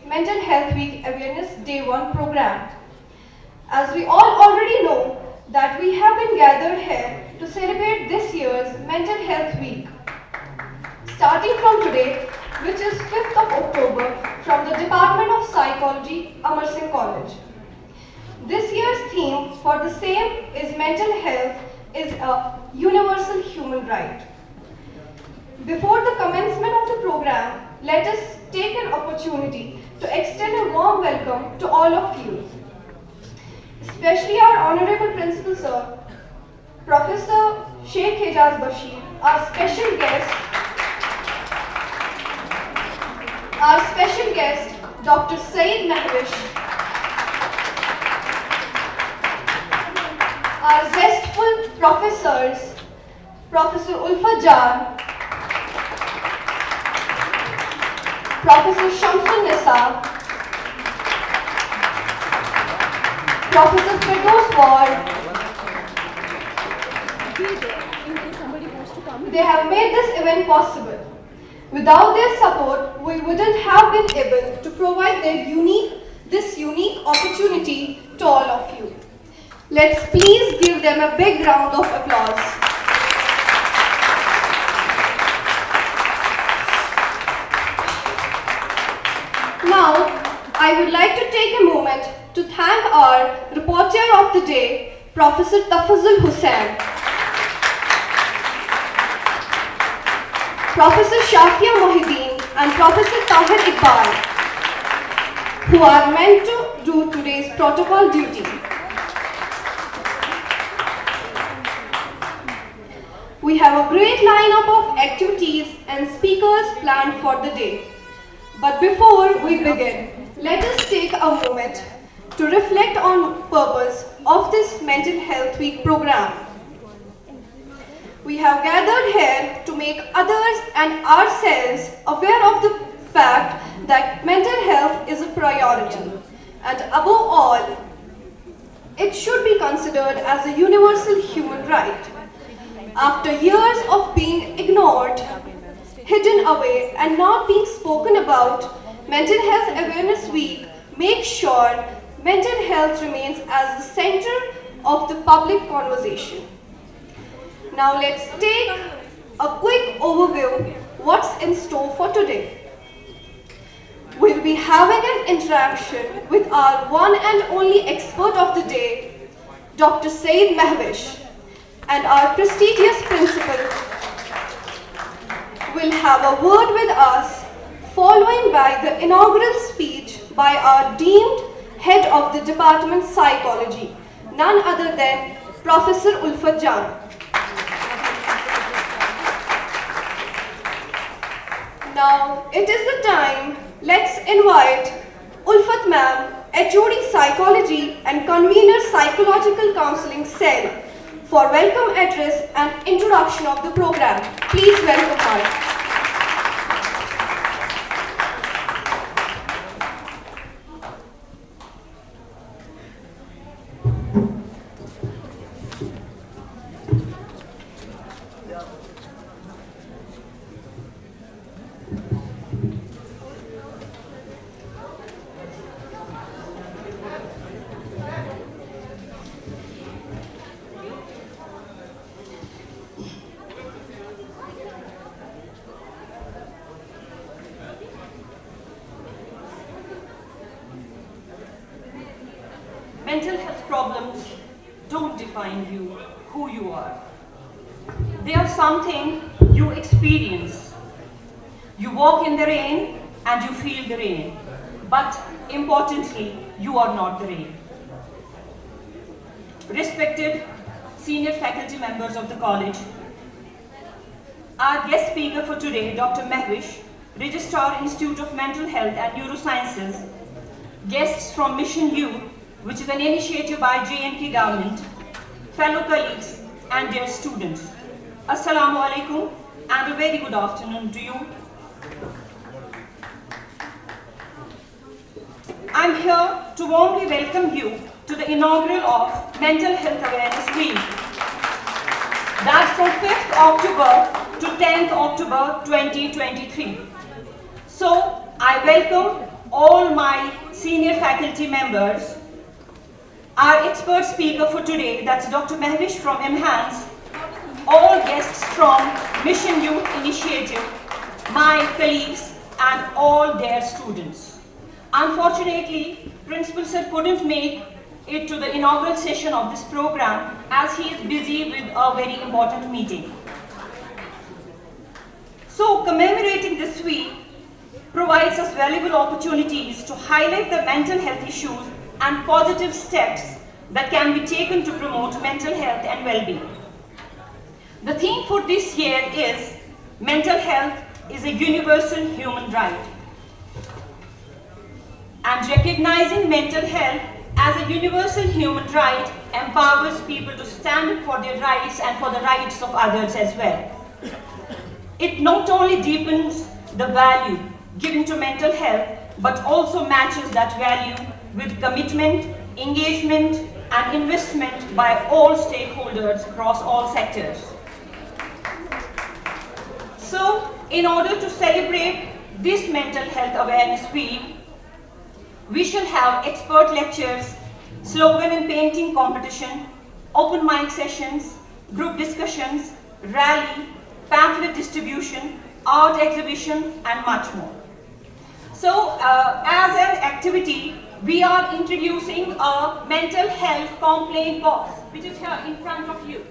Mental Health Week Awareness Day 1 program. As we all already know that we have been gathered here to celebrate this year's Mental Health Week. Starting from today, which is 5th of October, from the Department of Psychology, Amar Singh College. This year's theme for the same is mental health is a universal human right. Before the commencement of the program, let us take an opportunity to extend a warm welcome to all of you, especially our Honorable Principal Sir, Professor Sheikh Hejaz Bashir, our special guest, Dr. Saeed Mahwish, our zestful professors, Professor Ulfa Jan, Professor Shamsun Nisa, Professor Firdaus Ward. They have made this event possible. Without their support, we wouldn't have been able to provide this unique opportunity to all of you. Let's please give them a big round of applause. Now, I would like to take a moment to thank our reporter of the day, Professor Tafazul Hussain, Professor Shafia Mohideen and Professor Tahir Iqbal, who are meant to do today's protocol duty. We have a great lineup of activities and speakers planned for the day. But before we begin, let us take a moment to reflect on the purpose of this Mental Health Week program. We have gathered here to make others and ourselves aware of the fact that mental health is a priority, and above all, it should be considered as a universal human right. After years of being ignored, hidden away and not being spoken about, Mental Health Awareness Week makes sure mental health remains as the center of the public conversation. Now let's take a quick overview what's in store for today. We'll be having an interaction with our one and only expert of the day, Dr. Saeed Mahwish, and our prestigious principal will have a word with us, following by the inaugural speech by our deemed head of the Department of Psychology, none other than Professor Ulfa Jan. Now, it is the time. Let's invite Ulfat Ma'am, HOD Psychology and Convener Psychological Counseling Cell, for welcome address and introduction of the program. Please welcome her. Mental health problems don't define you, who you are. They are something you experience. You walk in the rain and you feel the rain. But importantly, you are not the rain. Respected senior faculty members of the college, our guest speaker for today, Dr. Mahwish, Registrar Institute of Mental Health and Neurosciences, guests from Mission U, which is an initiative by J&K government, fellow colleagues and their students. Assalamu alaikum and a very good afternoon to you. I'm here to warmly welcome you to the inaugural of Mental Health Awareness Week. That's from 5th October to 10th October 2023. So I welcome all my senior faculty members, our expert speaker for today, that's Dr. Mehwish from Enhance, all guests from Mission Youth Initiative, my colleagues, and all their students. Unfortunately, Principal Sir couldn't make it to the inaugural session of this program as he is busy with a very important meeting. So, commemorating this week provides us valuable opportunities to highlight the mental health issues and positive steps that can be taken to promote mental health and well-being. The theme for this year is Mental Health is a Universal Human Right. And recognizing mental health as a universal human right empowers people to stand up for their rights and for the rights of others as well. It not only deepens the value given to mental health, but also matches that value with commitment, engagement, and investment by all stakeholders across all sectors. So, in order to celebrate this Mental Health Awareness Week, we shall have expert lectures, slogan and painting competition, open mic sessions, group discussions, rally, pamphlet distribution, art exhibition, and much more. So, as an activity, we are introducing a mental health complaint box, which is here in front of you.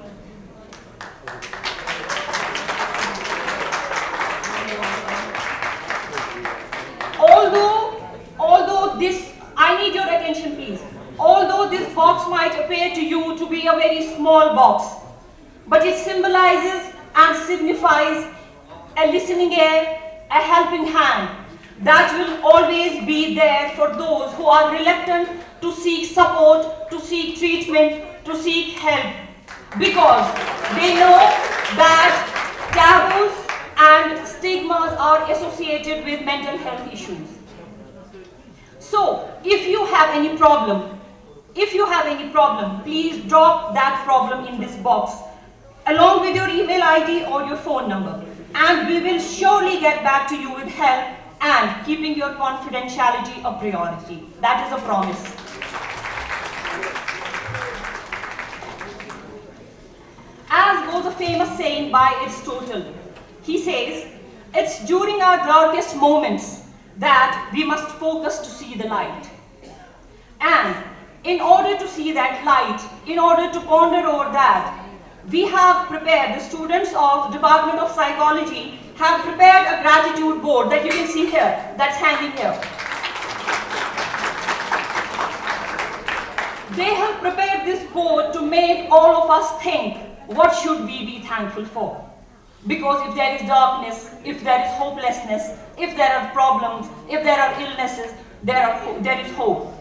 Although this, I need your attention please. Although this box might appear to you to be a very small box, but it symbolizes and signifies a listening ear, a helping hand that will always be there for those who are reluctant to seek support, to seek treatment, to seek help, because they know that taboos and stigmas are associated with mental health issues. So, if you have any problem, please drop that problem in this box along with your email ID or your phone number, and we will surely get back to you with help and keeping your confidentiality a priority. That is a promise. As goes a famous saying by Aristotle, he says, it's during our darkest moments that we must focus to see the light. And in order to see that light, in order to ponder over that, we have prepared, the students of Department of Psychology have prepared a gratitude board that you can see here, that's hanging here. They have prepared this board to make all of us think, what should we be thankful for? Because if there is darkness, if there is hopelessness, if there are problems, if there are illnesses, there is hope.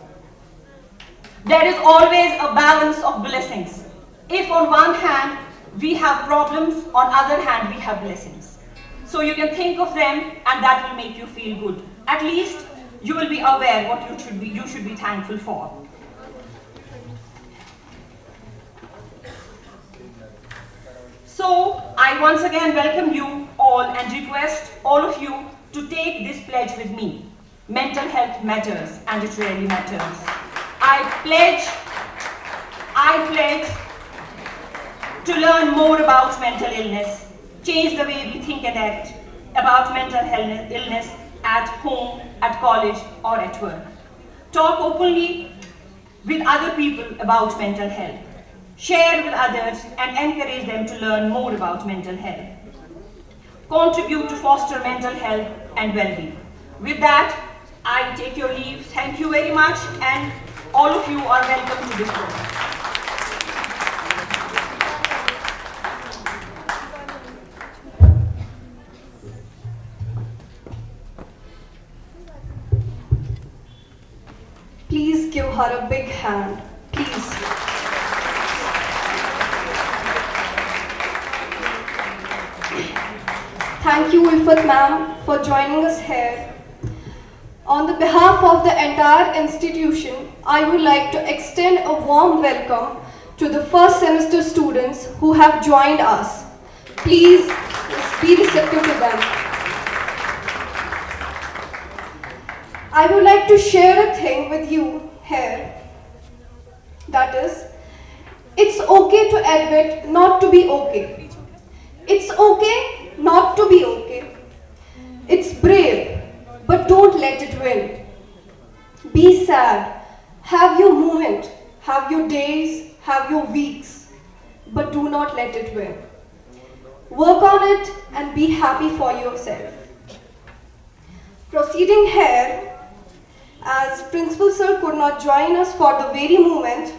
There is always a balance of blessings. If on one hand we have problems, on other hand we have blessings. So you can think of them and that will make you feel good. At least you will be aware what you should be thankful for. So, I once again welcome you all and request all of you to take this pledge with me. Mental health matters, and it really matters. I pledge to learn more about mental illness, change the way we think and act about mental illness at home, at college, or at work. Talk openly with other people about mental health. Share with others and encourage them to learn more about mental health. Contribute to foster mental health and well-being. With that, I take your leave. Thank you very much, and all of you are welcome to this program. Please give her a big hand. Please. Thank you, Ulfat ma'am, for joining us here. On the behalf of the entire institution, I would like to extend a warm welcome to the first semester students who have joined us. Please be receptive to them. I would like to share a thing with you here. That is, it's okay to admit not to be okay. It's okay not to be okay. It's brave, but don't let it win. Be sad. Have your moment, have your days, have your weeks, but do not let it win. Work on it and be happy for yourself. Proceeding here, as Principal Sir could not join us for the very moment,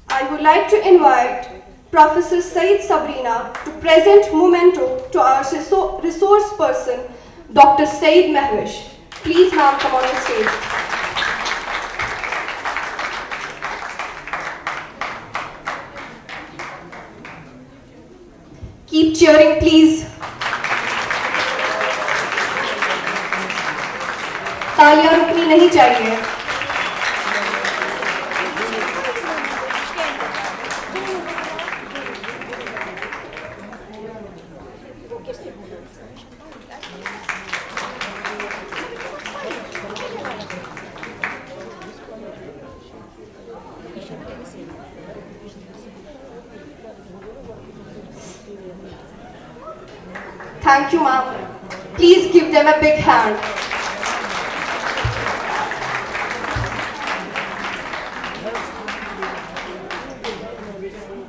I would like to invite Professor Said Sabrina to present memento to our resource person, Dr. Said Mehwish. Please, ma'am, come on the stage. Keep cheering, please. तालियां रुकनी नहीं चाहिए. Thank you, ma'am. Please give them a big hand.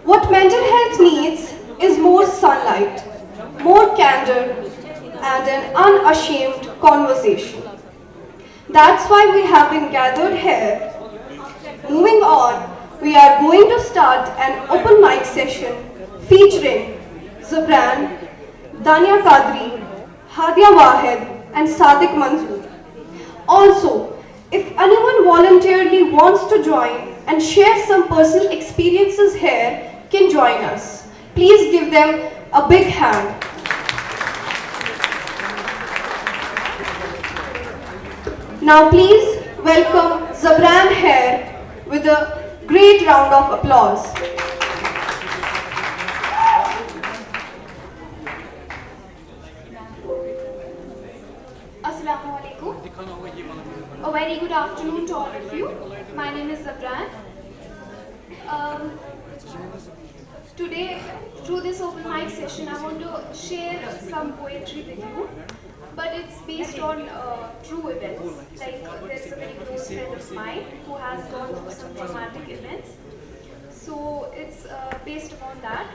What mental health needs is more sunlight, more candor, and an unashamed conversation. That's why we have been gathered here. Moving on, we are going to start an open mic session featuring Zabran, Dania Kadri, Hadia Wahed, and Sadiq Manzoor. Also, if anyone voluntarily wants to join and share some personal experiences here, can join us. Please give them a big hand. Now please welcome Zabran here with a great round of applause. Assalamu alaikum. A very good afternoon to all of you. My name is Zabran. Today, through this open mic session, I want to share some poetry with you, but it's based on true events. Like there's a very close friend of mine who has gone through some traumatic events. So it's based upon that.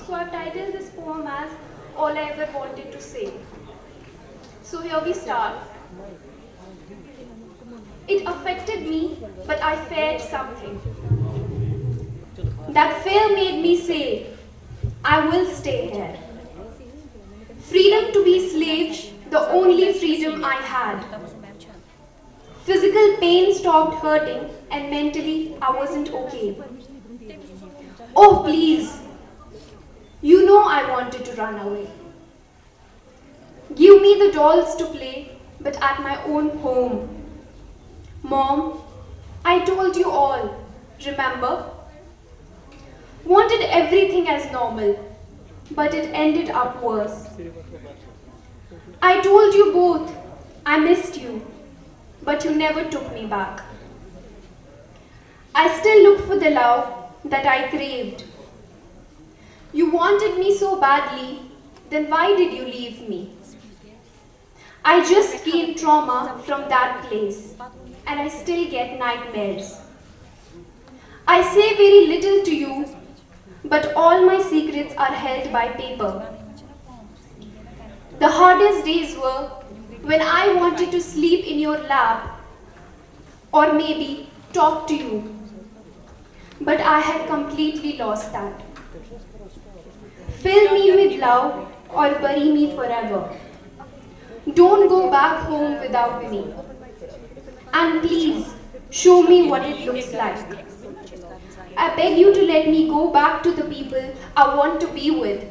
So I've titled this poem as All I Ever Wanted to Say. So here we start. It affected me, but I feared something. That fear made me say, I will stay here. Freedom to be slave, the only freedom I had. Physical pain stopped hurting and mentally I wasn't okay. Oh please, you know I wanted to run away. Give me the dolls to play, but at my own home. Mom, I told you all, remember? Wanted everything as normal, but it ended up worse. I told you both, I missed you, but you never took me back. I still look for the love that I craved. You wanted me so badly, then why did you leave me? I just gained trauma from that place, and I still get nightmares. I say very little to you, but all my secrets are held by paper. The hardest days were when I wanted to sleep in your lap or maybe talk to you, but I had completely lost that. Fill me with love or bury me forever. Don't go back home without me. And please, show me what it looks like. I beg you to let me go back to the people I want to be with.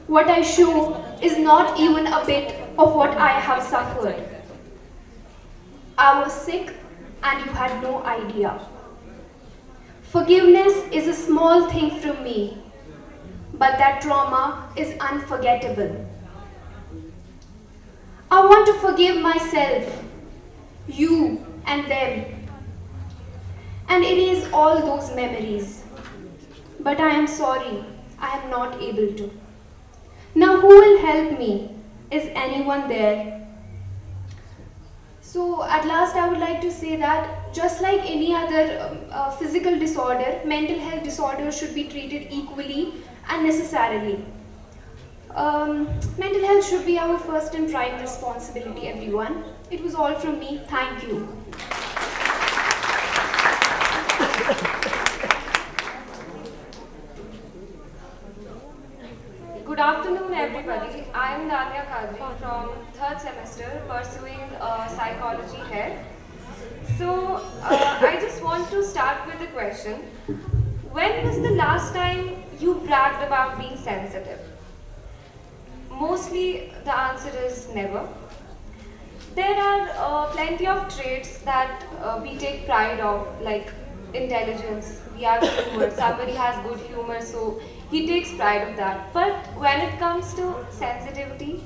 What I show is not even a bit of what I have suffered. I was sick and you had no idea. Forgiveness is a small thing from me, but that trauma is unforgettable. I want to forgive myself, you and them, and erase all those memories. But I am sorry, I am not able to. Now, who will help me? Is anyone there? So, at last, I would like to say that just like any other physical disorder, mental health disorder should be treated equally and necessarily. Mental health should be our first and prime responsibility, everyone. It was all from me. Thank you. Good afternoon, everybody. I am Dania Kadri from third semester pursuing psychology here. So, I just want to start with a question. When was the last time you bragged about being sensitive? Mostly, the answer is never. There are plenty of traits that we take pride of, like intelligence. We have humor. Somebody has good humor, so he takes pride of that. But when it comes to sensitivity,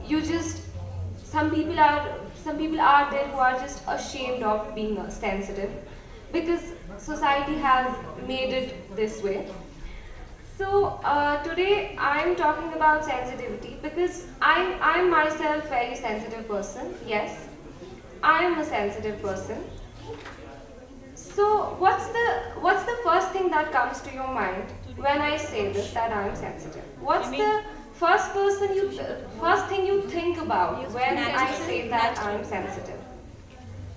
you just some people are there who are just ashamed of being sensitive because society has made it this way. So today I'm talking about sensitivity because I'm myself very sensitive person. Yes, I am a sensitive person. So what's the first thing that comes to your mind when I say this that I'm sensitive? What's the first thing you think about when I say that I'm sensitive?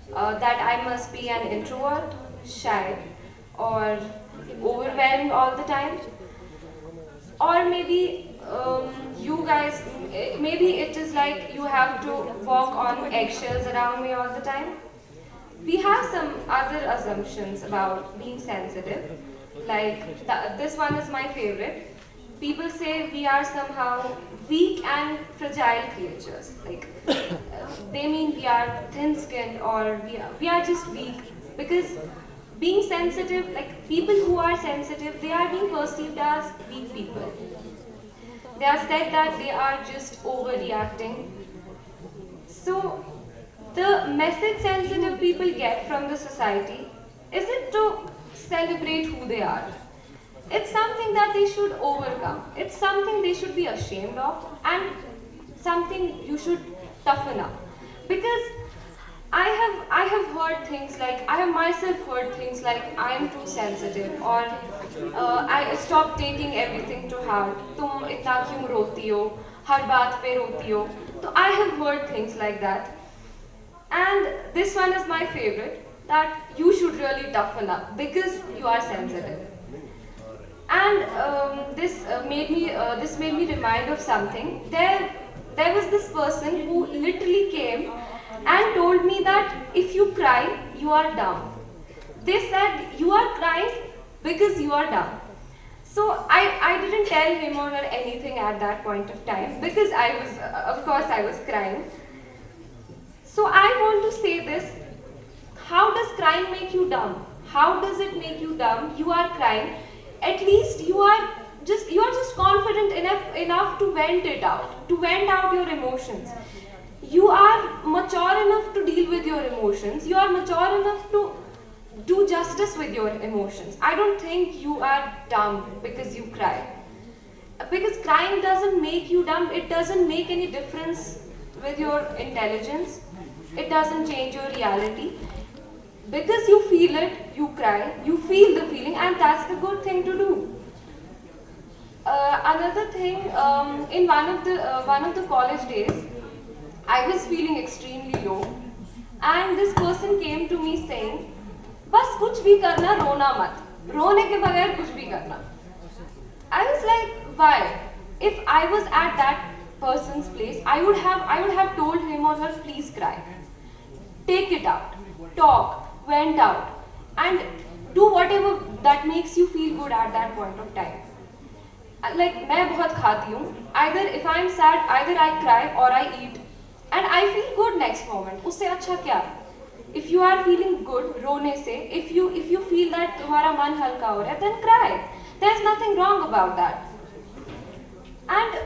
That I must be an introvert, shy, or overwhelmed all the time? Or maybe you guys, maybe it is like you have to walk on eggshells around me all the time. We have some other assumptions about being sensitive, like this one is my favorite. People say we are somehow weak and fragile creatures. Like they mean we are thin-skinned or we are just weak because being sensitive, like people who are sensitive, they are being perceived as weak people. They are said that they are just overreacting. So the message sensitive people get from the society isn't to celebrate who they are. It's something that they should overcome. It's something they should be ashamed of and something you should toughen up. Because I have heard things like, I have myself heard things like I am too sensitive or I stop taking everything to heart. तुम इतना क्यों रोती हो? हर बात पे रोती हो? So I have heard things like that. And this one is my favorite, that you should really toughen up because you are sensitive. And this made me remind of something. There was this person who literally came and told me that if you cry, you are dumb. They said you are crying because you are dumb. So I didn't tell him or her anything at that point of time because of course I was crying. So I want to say this, how does crying make you dumb? How does it make you dumb? You are crying. At least you are just confident enough to vent it out, to vent out your emotions. You are mature enough to deal with your emotions. You are mature enough to do justice with your emotions. I don't think you are dumb because you cry. Because crying doesn't make you dumb. It doesn't make any difference with your intelligence. It doesn't change your reality. Because you feel it, you cry, you feel the feeling, and that's the good thing to do. Another thing, in one of the college days, I was feeling extremely low, and this person came to me saying, "बस कुछ भी करना, रोना मत. रोने के बगैर कुछ भी करना." I was like, why? If I was at that person's place, I would have told him or her, please cry. Take it out, talk, vent out, and do whatever that makes you feel good at that point of time. Like मैं बहुत खाती हूँ. Either if I'm sad, either I cry or I eat, and I feel good next moment. उससे अच्छा क्या? If you are feeling good, रोने से, if you feel that तुम्हारा मन हल्का हो रहा है, then cry. There's nothing wrong about that. And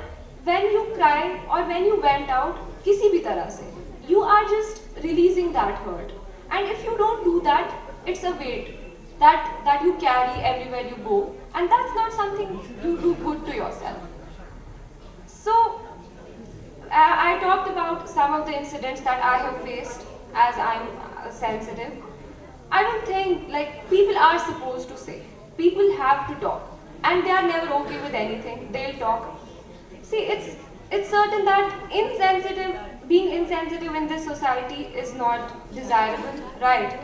when you cry or when you vent out, किसी भी तरह से, you are just releasing that hurt. And if you don't do that, it's a weight that you carry everywhere you go, and that's not something you do good to yourself. So, I talked about some of the incidents that I have faced as I'm sensitive. I don't think like people are supposed to say. People have to talk, and they are never okay with anything. They'll talk. See, it's certain that being insensitive in this society is not desirable, right?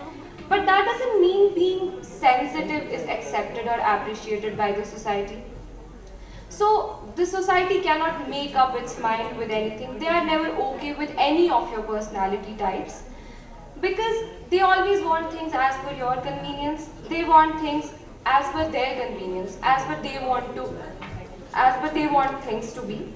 But that doesn't mean being sensitive is accepted or appreciated by the society. So the society cannot make up its mind with anything. They are never okay with any of your personality types because they always want things as per your convenience. They want things as per their convenience, as per they want things to be.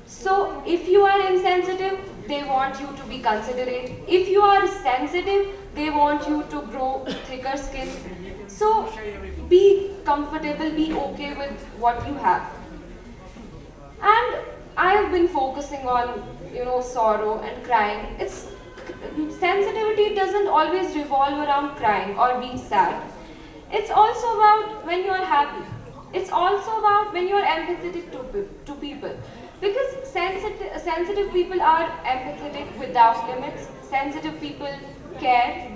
So if you are insensitive, they want you to be considerate. If you are sensitive, they want you to grow thicker skin. So be comfortable, be okay with what you have. And I have been focusing on, sorrow and crying. Sensitivity doesn't always revolve around crying or being sad. It's also about when you are happy. It's also about when you are empathetic to people. Because sensitive people are empathetic without limits. Sensitive people care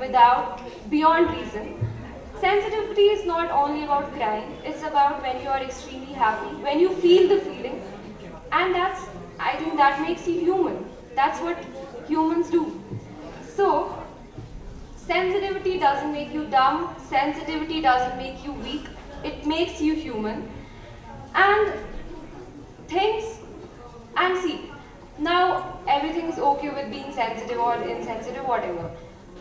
beyond reason. Sensitivity is not only about crying, it's about when you are extremely happy, when you feel the feeling. And I think that makes you human. That's what humans do. So, sensitivity doesn't make you dumb, sensitivity doesn't make you weak, it makes you human. And things, and see, now everything is okay with being sensitive or insensitive, whatever.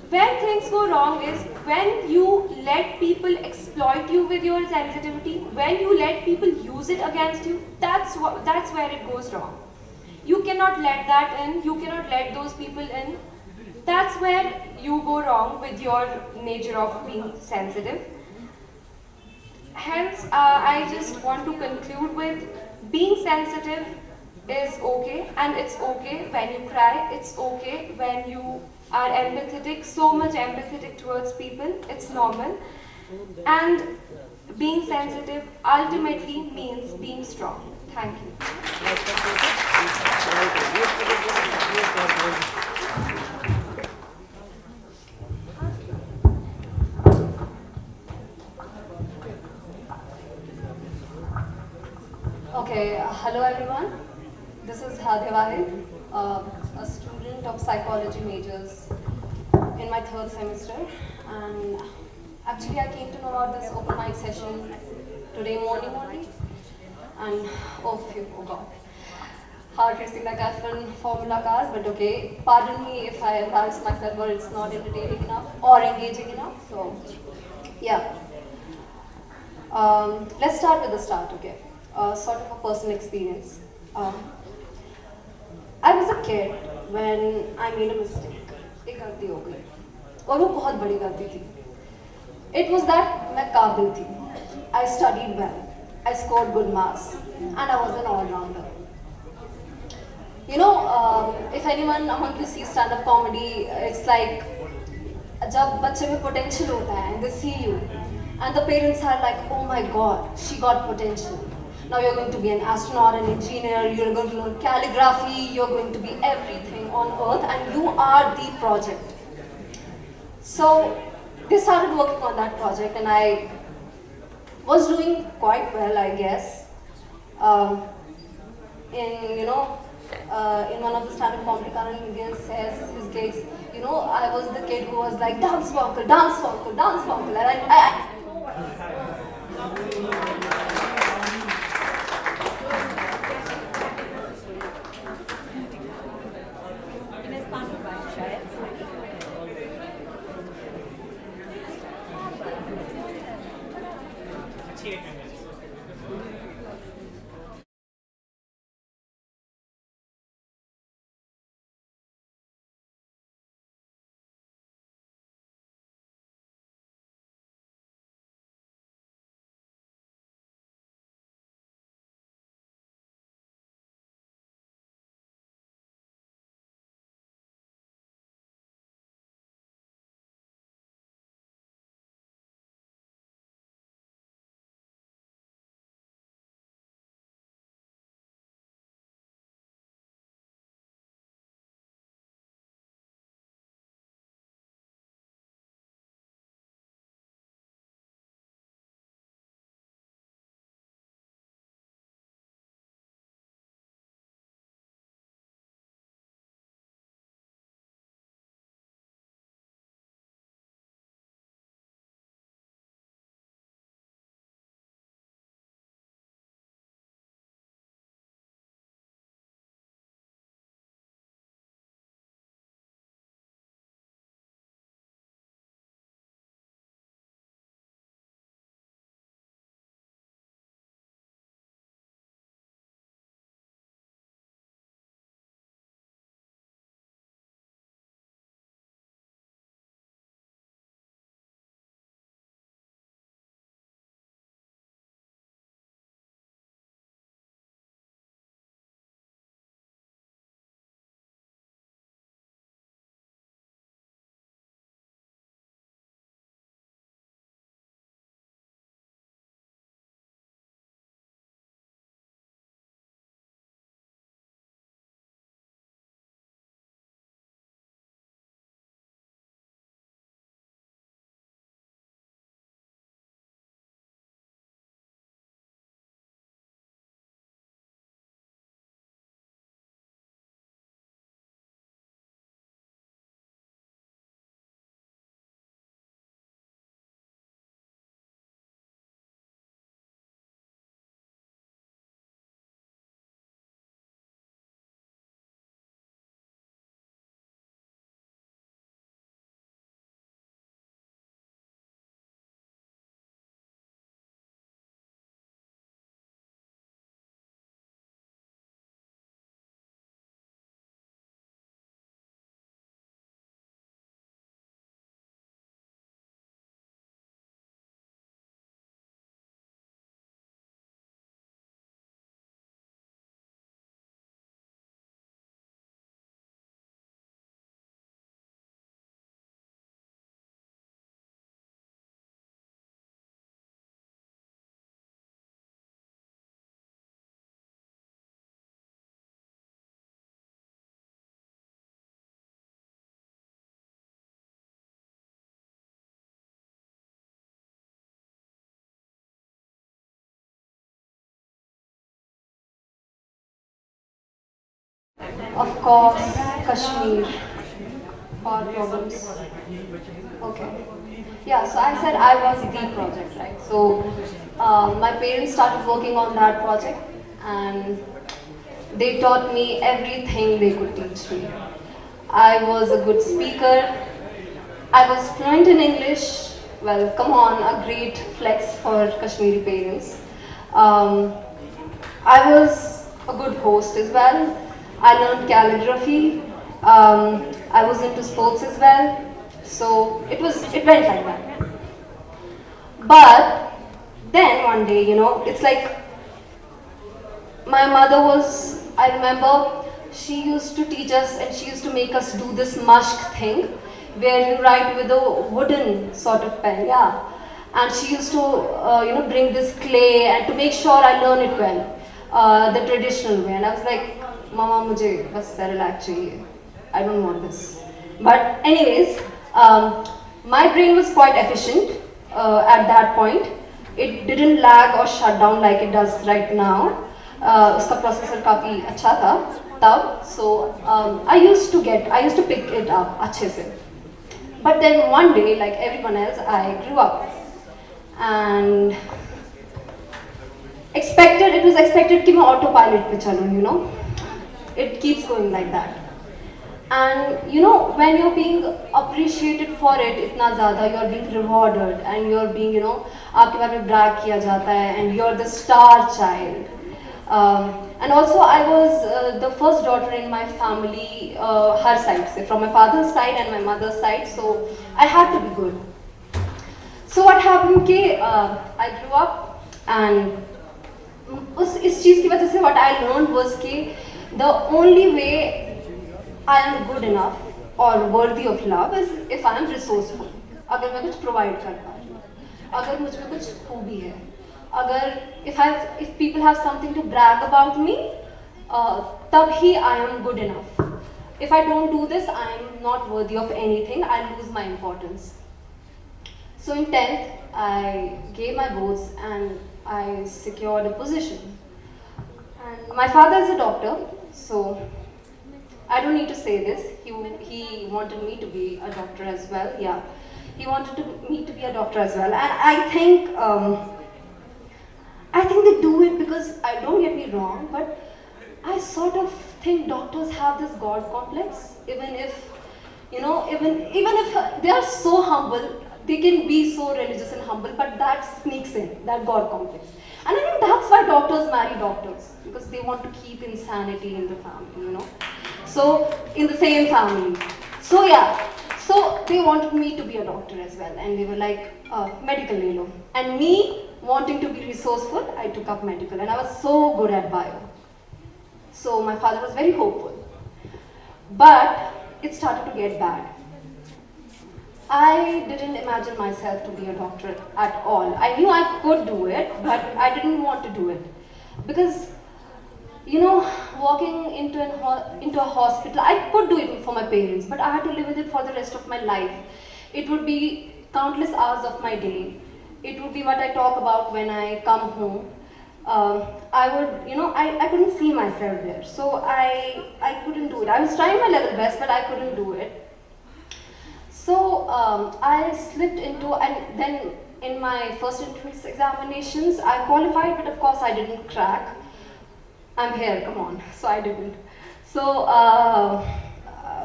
Where things go wrong is when you let people exploit you with your sensitivity, when you let people use it against you, that's where it goes wrong. You cannot let that in, you cannot let those people in. That's where you go wrong with your nature of being sensitive. Hence, I just want to conclude with being sensitive is okay, and it's okay when you cry, it's okay when you are empathetic, so much empathetic towards people, it's normal. And being sensitive ultimately means being strong. Thank you. Okay, hello everyone. This is Hadya Wahid, a student of psychology majors in my third semester, and actually I came to know about this open mic session today morning only, and oh god, hard facing like I've been formula cars, but okay, pardon me if I embarrass myself or it's not entertaining enough or engaging enough. So yeah, let's start with the start. Okay, sort of a personal experience. I was a kid when I made a mistake. एक गलती हो गई और वो बहुत बड़ी गलती थी. It was that मैं काबिल थी. I studied well. I scored good marks and I was an all-rounder. If anyone among you sees stand-up comedy, it's like जब बच्चे में potential होता है and they see you and the parents are like, oh my god, she got potential. Now you're going to be an astronaut, an engineer, you're going to learn calligraphy, you're going to be everything on earth and you are the project. So they started working on that project and I was doing quite well, I guess. In one of the stand-up comedy, Karan says his gigs, I was the kid who was like, dance vocal, dance vocal, dance vocal, and I Of course, Kashmir. Power problems. Okay. Yeah, so I said I was the project, right? So my parents started working on that project and they taught me everything they could teach me. I was a good speaker. I was fluent in English. Well, come on, a great flex for Kashmiri parents. Um, I was a good host as well. I learned calligraphy. I was into sports as well. So it went like that. But then one day, it's like my mother was, I remember, she used to teach us and she used to make us do this mushk thing where you write with a wooden sort of pen, yeah. And she used to, bring this clay and to make sure I learn it well, the traditional way. And I was like, Mama, mujhe bas Cerelac chahiye. I don't want this. But anyways, my brain was quite efficient at that point. It didn't lag or shut down like it does right now. उसका processor काफ़ी अच्छा था तब, so I used to pick it up अच्छे से. But then one day, like everyone else, I grew up and it was expected कि मैं autopilot पे चलूँ, It keeps going like that. And when you're being appreciated for it इतना ज़्यादा, you're being rewarded and you're being, आपके बारे में brag किया जाता है and you're the star child. And also I was the first daughter in my family, her side, say, from my father's side and my mother's side, so I had to be good. So what happened कि I grew up and इस चीज़ की वजह से what I learned was कि the only way I am good enough or worthy of love is if I am resourceful. अगर मैं कुछ provide कर पा रही हूँ, अगर मुझ में कुछ खूबी है, अगर if people have something to brag about me, तब ही I am good enough. If I don't do this, I am not worthy of anything. I lose my importance. So in 10th, I gave my boards and I secured a position. And my father is a doctor, so I don't need to say this. He wanted me to be a doctor as well. Yeah, he wanted me to be a doctor as well. And I think they do it because, don't get me wrong, but I sort of think doctors have this God complex. Even if, even if they are so humble, they can be so religious and humble, but that sneaks in, that God complex. And I think that's why doctors marry doctors, because they want to keep insanity in the family, So, in the same family. So yeah, so they wanted me to be a doctor as well, and they were like, medical le lo. And me wanting to be resourceful, I took up medical, and I was so good at bio. So my father was very hopeful. But it started to get bad. I didn't imagine myself to be a doctor at all. I knew I could do it, but I didn't want to do it. Because, walking into a hospital, I could do it for my parents, but I had to live with it for the rest of my life. It would be countless hours of my day. It would be what I talk about when I come home. I couldn't see myself there. So I couldn't do it. I was trying my level best, but I couldn't do it. So I slipped into, and then in my first entrance examinations, I qualified, but of course I didn't crack. I'm here, come on. So I didn't. So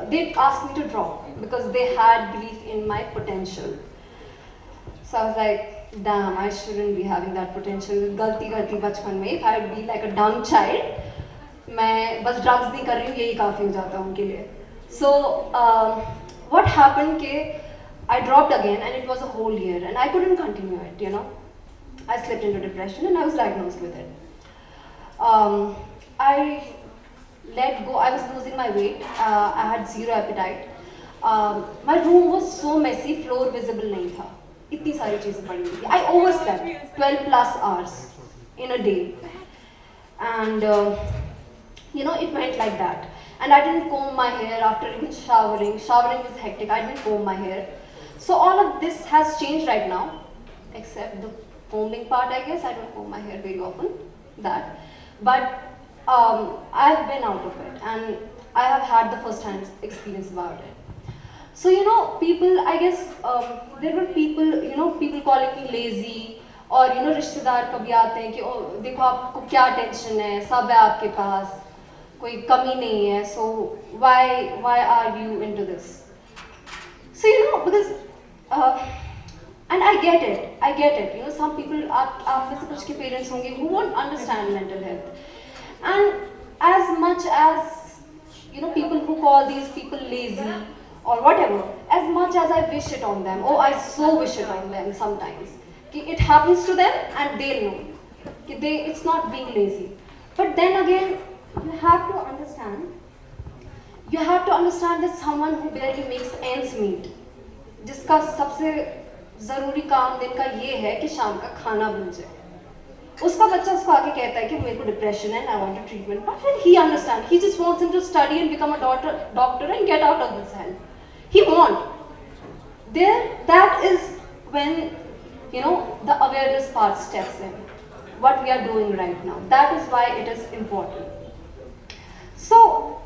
they asked me to drop because they had belief in my potential. So I was like, damn, I shouldn't be having that potential. Galti karti bachpan mein. If I'd be like a dumb child, मैं बस drugs नहीं कर रही हूँ, यही काफी हो जाता उनके लिए. So what happened कि I dropped again, and it was a whole year, and I couldn't continue it. I slipped into depression, and I was diagnosed with it. I let go. I was losing my weight. I had zero appetite. My room was so messy, floor visible नहीं था. इतनी सारी चीजें पड़ी हुई थी. I overslept 12 plus hours in a day, and it went like that. And I didn't comb my hair after even showering. Showering was hectic. I didn't comb my hair. So all of this has changed right now, except the combing part, I guess. I don't comb my hair very often, that. But I've been out of it. And I have had the first-hand experience about it. So people, I guess there were people, people calling me lazy, और रिश्तेदार कभी आते हैं कि देखो आपको क्या tension है, सब है आपके पास, कोई कमी नहीं है, so why are you into this? So because and I get it, some people, आप में से कुछ के parents होंगे who won't understand mental health, and as much as people who call these people lazy or whatever, as much as I wish it on them, I so wish it on them sometimes, it happens to them and they'll know, it's not being lazy. But then again, you have to understand that someone who barely makes ends meet, जिसका सबसे ज़रूरी काम दिन का ये है कि शाम का खाना बन जाए, उसका बच्चा उसको आके कहता है कि मेरे को डिप्रेशन है, I want a treatment. But when he understands, he just wants him to study and become a doctor and get out of this hell. He won't. That is when the awareness part steps in. What we are doing right now. That is why it is important. So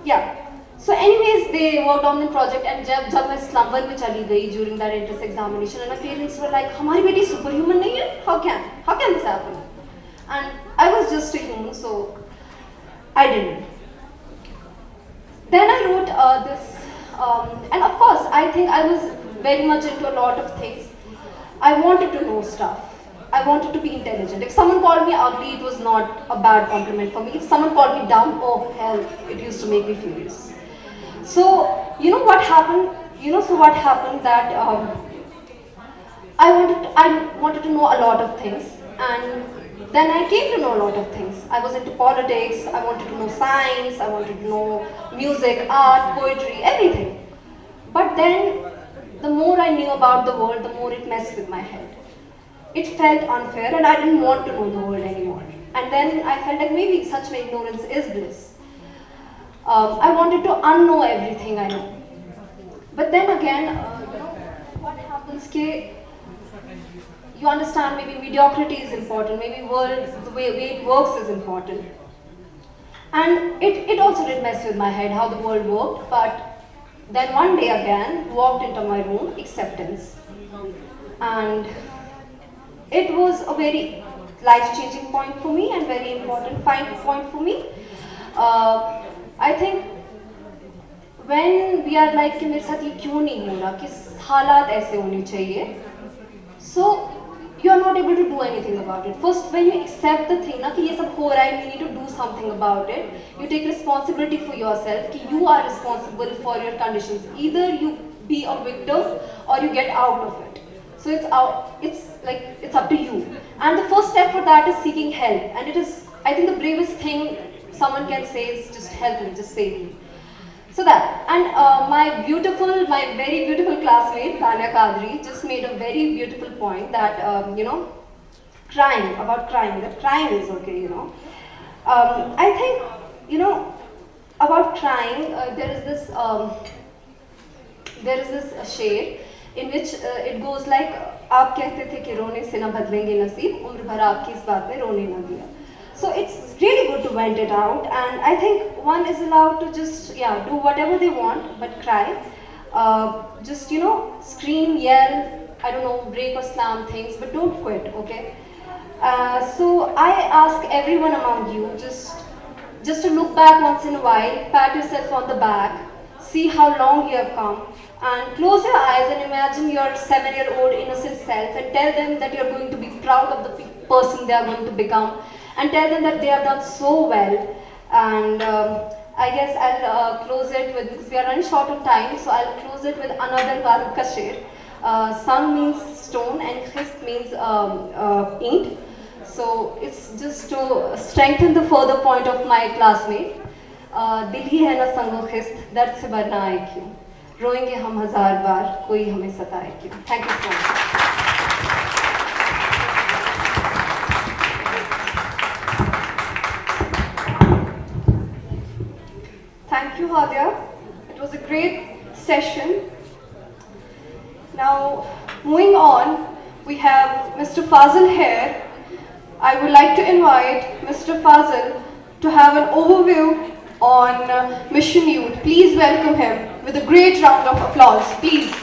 yeah. So anyways, they worked on the project, and जब मैं slumber में चली गई during that entrance examination, and my parents were like, हमारी बेटी superhuman नहीं है? How can this happen? And I was just a human, so I didn't. Then I wrote this, and of course, I think I was very much into a lot of things. I wanted to know stuff. I wanted to be intelligent. If someone called me ugly, it was not a bad compliment for me. If someone called me dumb, oh hell, it used to make me furious. So, what happened? What happened that I wanted to know a lot of things, and then I came to know a lot of things. I was into politics, I wanted to know science, I wanted to know music, art, poetry, everything. But then, the more I knew about the world, the more it messed with my head. It felt unfair, and I didn't want to know the world anymore. And then I felt like maybe such ignorance is bliss. I wanted to unknow everything I know. But then again, what happens is, you understand maybe mediocrity is important, maybe the way it works is important. And it also did mess with my head, how the world worked, but then one day again, walked into my room, acceptance. And it was a very life-changing point for me and very important point for me. I think when we are like कि मेरे साथ ये क्यों नहीं हो रहा, कि हालात ऐसे होने चाहिए, so you are not able to do anything about it. First, when you accept the thing ना कि ये सब हो रहा है, you need to do something about it. You take responsibility for yourself कि you are responsible for your conditions. Either you be a victim or you get out of it. So it's up to you. And the first step for that is seeking help. And it is, I think, the bravest thing someone can say is just help me, just save me. So that, and my very beautiful classmate, Tanya Kadri, just made a very beautiful point that, crying, that crying is okay, I think, about crying, there is this shade in which it goes like, आप कहते थे कि रोने से ना बदलेंगे नसीब, उम्र भर आपकी इस बात ने रोने ना दिया. So it's really good to vent it out, and I think one is allowed to just do whatever they want, but cry. Just scream, yell, I don't know, break or slam things, but don't quit, okay? So I ask everyone among you just to look back once in a while, pat yourself on the back, see how long you have come, and close your eyes and imagine your 7-year-old innocent self and tell them that you're going to be proud of the person they are going to become, and tell them that they have done so well. And I guess I'll close it with, because we are running short on time, so I'll close it with another Karuk ka sher. Sang means stone and khist means paint. So it's just to strengthen the further point of my classmate. दिल ही है ना संगो खिस्त, दर्द से भरना आए क्यों, रोएंगे हम 1000 बार, कोई हमें सताए क्यों. Thank you so much. Thank you, Hadia. It was a great session. Now, moving on, we have Mr. Fazil here. I would like to invite Mr. Fazil to have an overview on Mission Youth. Please welcome him with a great round of applause, please.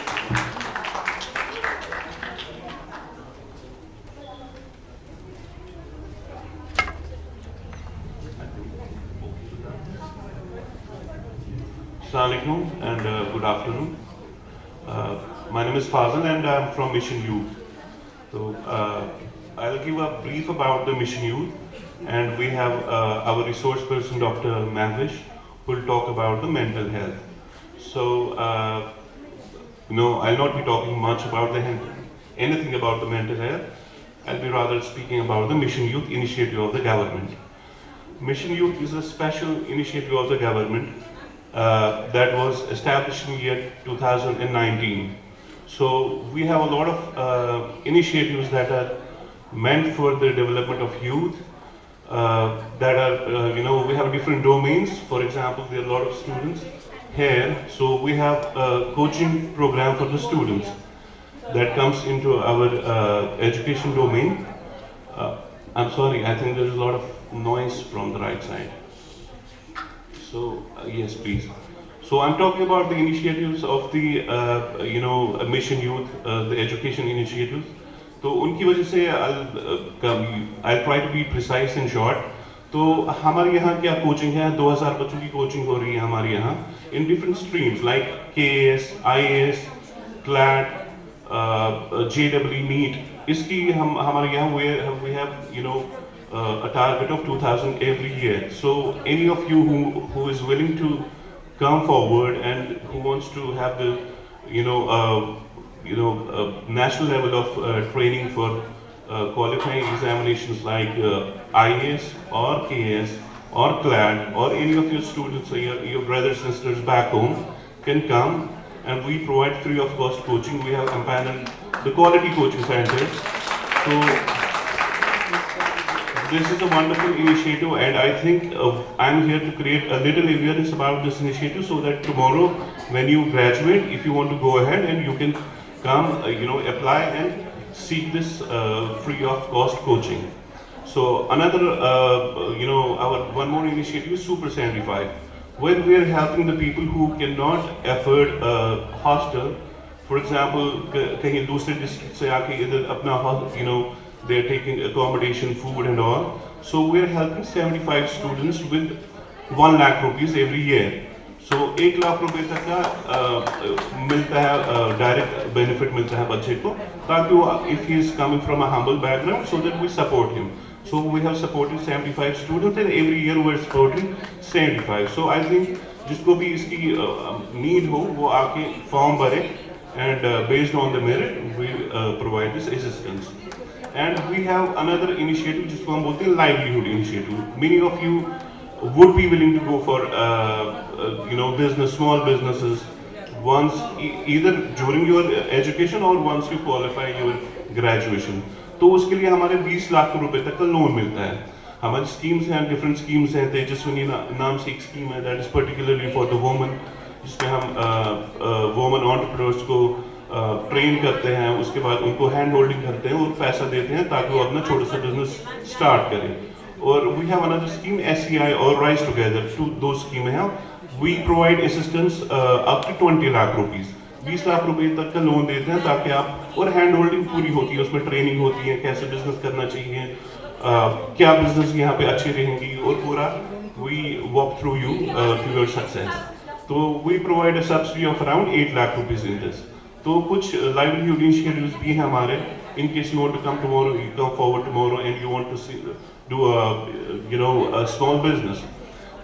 Assalamu alaikum and good afternoon. My name is Fazal and I'm from Mission Youth. So I'll give a brief about the Mission Youth, and we have our resource person Dr. Mahwish who will talk about the mental health. So I'll not be talking much about anything about the mental health. I'll be rather speaking about the Mission Youth initiative of the government. Mission Youth is a special initiative of the government that was established in year 2019. So we have a lot of initiatives that are meant for the development of youth. That are, we have different domains. For example, there are a lot of students here, so we have a coaching program for the students that comes into our education domain. I'm sorry, I think there's a lot of noise from the right side. So, yes, please. So I'm talking about the initiatives of the, Mission Youth, the education initiatives. तो उनकी वजह से I'll try to be precise and short. तो हमारे यहाँ क्या coaching है, 2000 बच्चों की कोचिंग हो रही है हमारे यहाँ in different streams like KAS, IAS, CLAT, JEE, NEET. इसकी हमारे यहाँ we have a target of 2000 every year. So any of you who is willing to come forward and who wants to have the national level of training for qualifying examinations like IAS or KAS or CLAT, or any of your students or your brothers and sisters back home can come, and we provide free of cost coaching. We have empaneled the quality coaching centers. So this is a wonderful initiative, and I think I'm here to create a little awareness about this initiative so that tomorrow when you graduate, if you want to go ahead and you can come, apply and seek this free of cost coaching. So another, our one more initiative is Super 75, where we are helping the people who cannot afford a hostel. For example, कहीं दूसरे district से आके इधर अपना they are taking accommodation, food and all. So we are helping 75 students with 1 lakh rupees every year. So 1 lakh रुपए तक का मिलता है, direct benefit मिलता है बच्चे को, ताकि वो, if he is coming from a humble background, so that we support him. So we have supported 75 students, and every year we are supporting 75. So I think जिसको भी इसकी need हो वो आके form भरे, and based on the merit we provide this assistance. And we have another initiative जिसको हम बोलते हैं livelihood initiative. Many of you would be willing to go for small businesses once, either during your education or once you qualify your graduation. तो उसके लिए हमारे 20 लाख रुपए तक का लोन मिलता है. हमारी schemes हैं, different schemes हैं. तेजस्विनी नाम से एक scheme है that is particularly for the women, जिसमें हम women entrepreneurs को ट्रेन करते हैं, उसके बाद उनको हैंड होल्डिंग करते हैं और पैसा देते हैं ताकि वो अपना छोटा सा बिजनेस स्टार्ट करें. और we have another scheme SCI और राइज टुगेदर, दो स्कीमें हैं. We provide assistance up to 20 lakh rupees, 20 lakh रुपए तक का लोन देते हैं ताकि आप, और हैंड होल्डिंग पूरी होती है, उसमें ट्रेनिंग होती है कैसे बिजनेस करना चाहिए, क्या बिजनेस यहाँ पे अच्छी रहेंगी, और पूरा we walk through you to your success. तो we provide a subsidy of around 8 lakh rupees in this. तो कुछ लाइवलीहुड इनिशिएटिव्स भी हैं हमारे. In case you want to come tomorrow, you come forward tomorrow and you want to do a small business.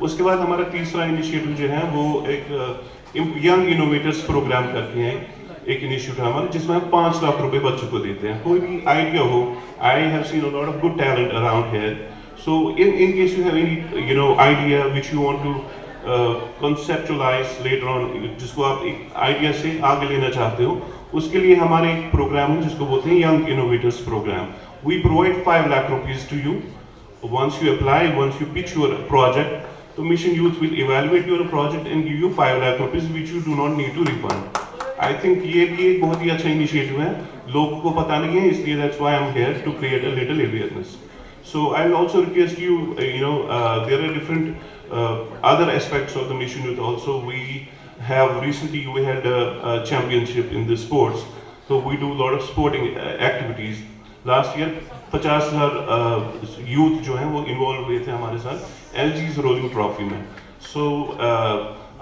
उसके बाद हमारा तीसरा इनिशिएटिव जो है वो एक यंग इनोवेटर्स प्रोग्राम करके हैं, एक इनिशिएटिव हमारा जिसमें हम 5 लाख रुपए बच्चों को देते हैं. कोई भी आइडिया हो, I have seen a lot of good talent around here. So in case you have any idea which you want to conceptualize later on, जिसको आप एक आइडिया से आगे लेना चाहते हो, उसके लिए हमारे एक प्रोग्राम है जिसको बोलते हैं young innovators programme. We provide 5 lakh rupees to you once you apply, once you pitch your project. तो Mission Youth will evaluate your project and give you 5 lakh rupees which you do not need to refund. I think ये भी एक बहुत ही अच्छा initiative है, लोगों को पता नहीं है, इसलिए that's why I'm here to create a little awareness. So I'll also request you, there are different other aspects of the Mission Youth also. We have recently we had a championship in the sports, so we do a lot of sporting activities. Last year 50,000 youth जो हैं वो involve हुए थे हमारे साथ एलजीज rolling trophy में. So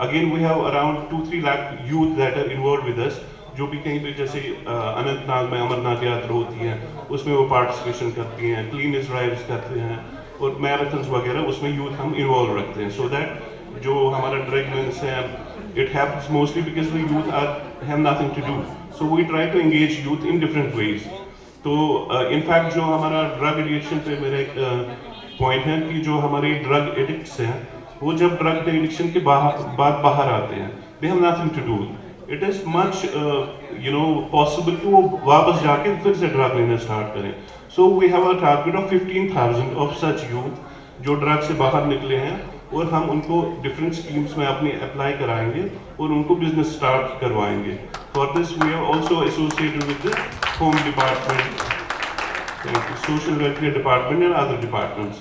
again we have around 2-3 lakh youth that are involve with us, जो भी कहीं पे जैसे अनंतनाग में अमरनाथ यात्रा होती है उसमें वो पार्टिसिपेशन करती हैं, क्लीनेस ड्राइव्स करते हैं और मैराथन्स वगैरह, उसमें यूथ हम इन्वॉल्व रखते हैं. सो दैट जो हमारा ड्रग मीन्स है it happens mostly because the youth are have nothing to do, so we try to engage youth in different ways. तो इनफैक्ट जो हमारा ड्रग एडिक्शन पे मेरा एक पॉइंट है कि जो हमारे ड्रग एडिक्ट्स हैं वो जब ड्रग एडिक्शन के बाद बाहर आते हैं they have nothing to do, it is much possible कि वो वापस जाके फिर से ड्रग लेना स्टार्ट करें. So we have a target of 15,000 of such youth जो ड्रग से बाहर निकले हैं, और हम उनको डिफरेंट स्कीम्स में अपने अप्लाई कराएंगे और उनको बिजनेस स्टार्ट करवाएंगे. For this we are also associated with the home department, social welfare department and other departments.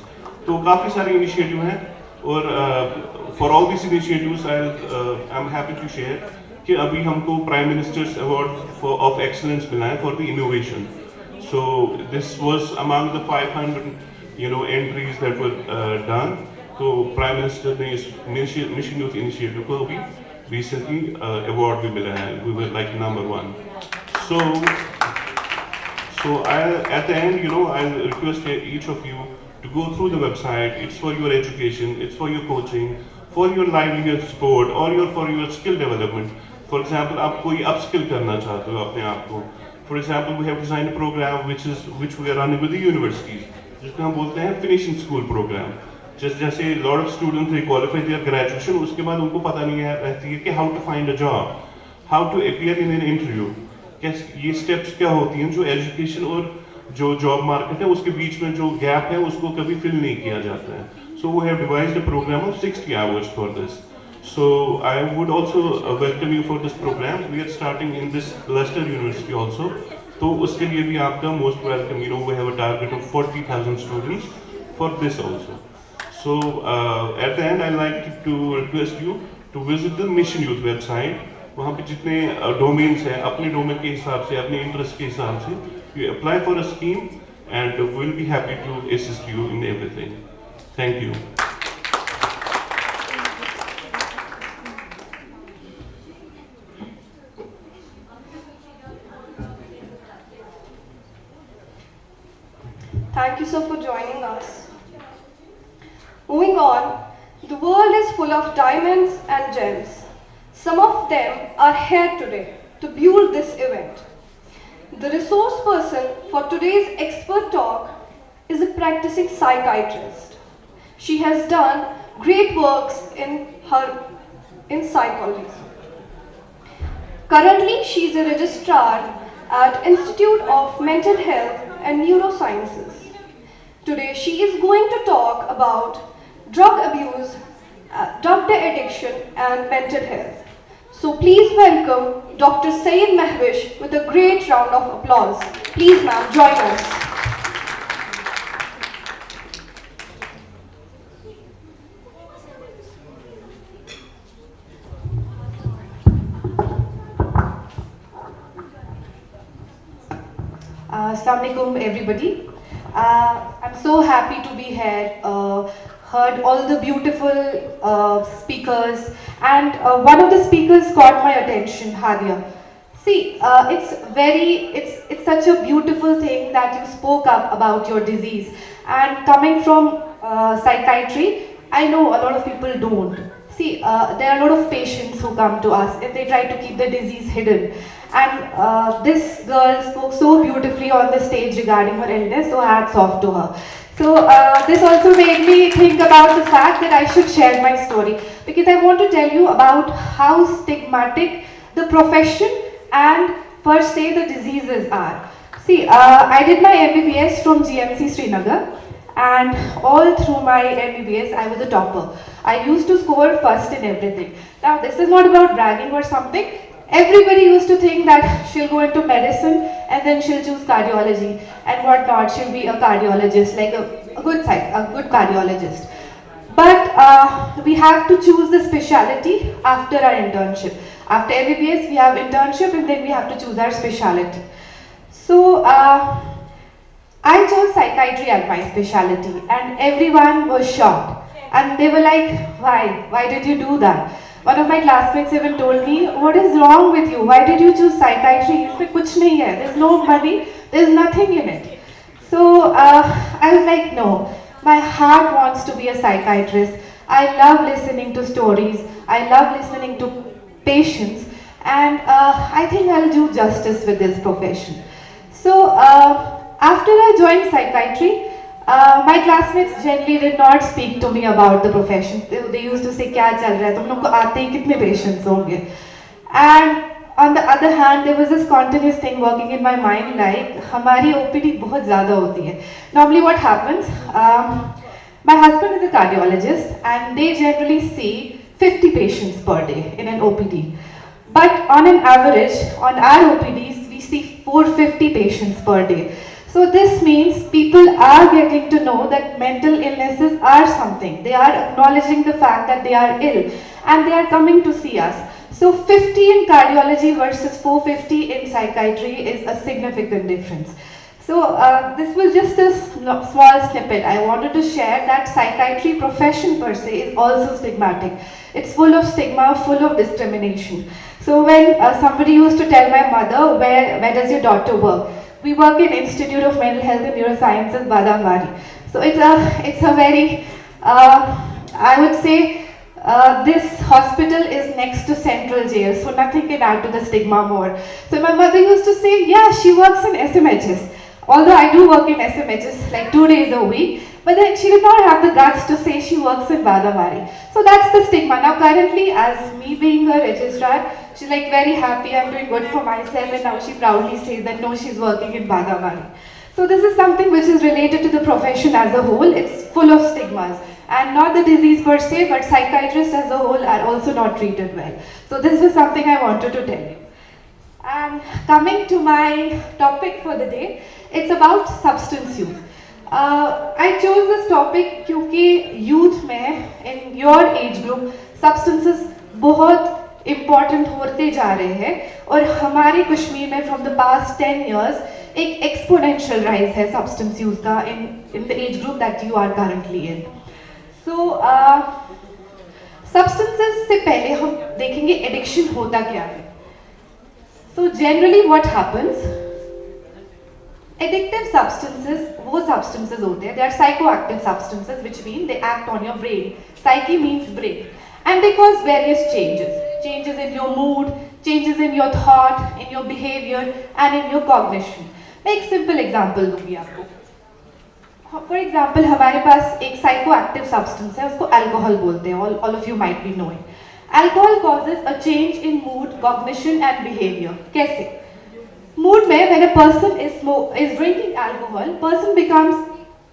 तो काफ़ी सारे इनिशिएटिव हैं, और for all this initiatives I am happy to share कि अभी हमको prime minister's award of excellence मिला है for the innovation. So this was among the 500 entries that were done. तो प्राइम मिनिस्टर ने इस मिशन यूथ इनिशिएटिव को अभी रिसेंटली अवार्ड भी मिला है. We were like number 1. So at the end, I'll request each of you to go through the website. It's for your education, it's for your coaching, for your livelihood support, or for your skill development. For example, आप कोई upskill करना चाहते हो अपने आप को. For example, we have designed a program which we are running with the universities, जिसको हम बोलते हैं finishing school program. जैसे lot of students they qualify their graduation, उसके बाद उनको पता नहीं रहती है कि how to find a job, how to appear in an interview. ये स्टेप्स क्या होती हैं जो एजुकेशन और जो जॉब मार्केट है उसके बीच में जो गैप है उसको कभी फिल नहीं किया जाता है. So we have devised a programme of 60 hours for this. So I would also welcome you for this programme. We are starting in this Leicester University also, तो उसके लिए भी आपका most welcome. We have a target of 40,000 students for this also. So at the end I like to request you to visit the mission youth website. वहाँ पे जितने domains हैं अपने डोमेन के हिसाब से, अपने इंटरेस्ट के हिसाब से you apply for a scheme and will be happy to assist you in everything. Thank you. Thank you, sir, for joining us. Moving on, the world is full of diamonds and gems. Some of them are here today to build this event. The resource person for today's expert talk is a practicing psychiatrist. She has done great works in psychology. Currently, she is a registrar at Institute of Mental Health and Neurosciences. Today, she is going to talk about drug abuse, drug addiction and mental health. So please welcome Dr. Syed Mahwish with a great round of applause. Please ma'am, join us. Assalamu alaikum everybody. I'm so happy to be here. Heard all the beautiful speakers, and one of the speakers caught my attention, Hadia. See, it's such a beautiful thing that you spoke up about your disease, and coming from psychiatry, I know a lot of people don't. See, there are a lot of patients who come to us and they try to keep the disease hidden. And this girl spoke so beautifully on the stage regarding her illness, so hats off to her. So this also made me think about the fact that I should share my story, because I want to tell you about how stigmatic the profession and per se the diseases are. See, I did my MBBS from GMC Srinagar, and all through my MBBS I was a topper. I used to score first in everything. Now this is not about bragging or something. Everybody used to think that she'll go into medicine and then she'll choose cardiology and whatnot. She'll be a cardiologist, like a good cardiologist. But we have to choose the specialty after our internship. After MBBS, we have internship and then we have to choose our specialty. So I chose psychiatry as my specialty and everyone was shocked. And they were like, why? Why did you do that? One of my classmates even told me, what is wrong with you? Why did you choose psychiatry? Isme kuch nahi hai. There's no money, there's nothing in it. So I was like, no, my heart wants to be a psychiatrist. I love listening to stories. I love listening to patients. And I think I'll do justice with this profession. So after I joined psychiatry, my classmates generally did not speak to me about the profession. They used to say, "Kya chal raha hai? Tum log ko aate hi kitne patients honge?" And on the other hand, there was this continuous thing working in my mind, like हमारी OPD बहुत ज़्यादा होती है. Normally, what happens? My husband is a cardiologist, and they generally see 50 patients per day in an OPD. But on an average, on our OPDs, we see 450 patients per day. So this means people are getting to know that mental illnesses are something. They are acknowledging the fact that they are ill and they are coming to see us. So 50 in cardiology versus 450 in psychiatry is a significant difference. So this was just a small snippet. I wanted to share that psychiatry profession per se is also stigmatic. It's full of stigma, full of discrimination. So when somebody used to tell my mother, where does your daughter work? We work in Institute of Mental Health and Neurosciences, Badamwari. So it's a very, I would say, this hospital is next to Central Jail, so nothing can add to the stigma more. So my mother used to say, yeah, she works in SMHs. Although I do work in SMHs like 2 days a week, but then she did not have the guts to say she works in Badamwari. So that's the stigma. Now currently, as me being a registrar, she's like very happy, I'm doing good for myself, and now she proudly says that no, she's working in Badamwari. So this is something which is related to the profession as a whole. It's full of stigmas. And not the disease per se, but psychiatrists as a whole are also not treated well. So this was something I wanted to tell you. And coming to my topic for the day, it's about substance use. I chose this topic क्योंकि youth में, in your age group, substances बहुत important होते जा रहे हैं और हमारे कश्मीर में from the past 10 years एक exponential rise है substance use का in the age group that you are currently in. So substances से पहले हम देखेंगे addiction होता क्या है. So generally what happens? Addictive substances, वो substances होते हैं, they are psychoactive substances, which mean they act on your brain. Psyche means brain. And they cause various changes. Changes in your mood, changes in your thought, in your behavior, and in your cognition. मैं एक simple example दूंगी आपको. For example, हमारे पास एक psychoactive substance है, उसको alcohol बोलते हैं, all of you might be knowing. Alcohol causes a change in mood, cognition, and behavior. कैसे? Mood में when a person is drinking alcohol, person becomes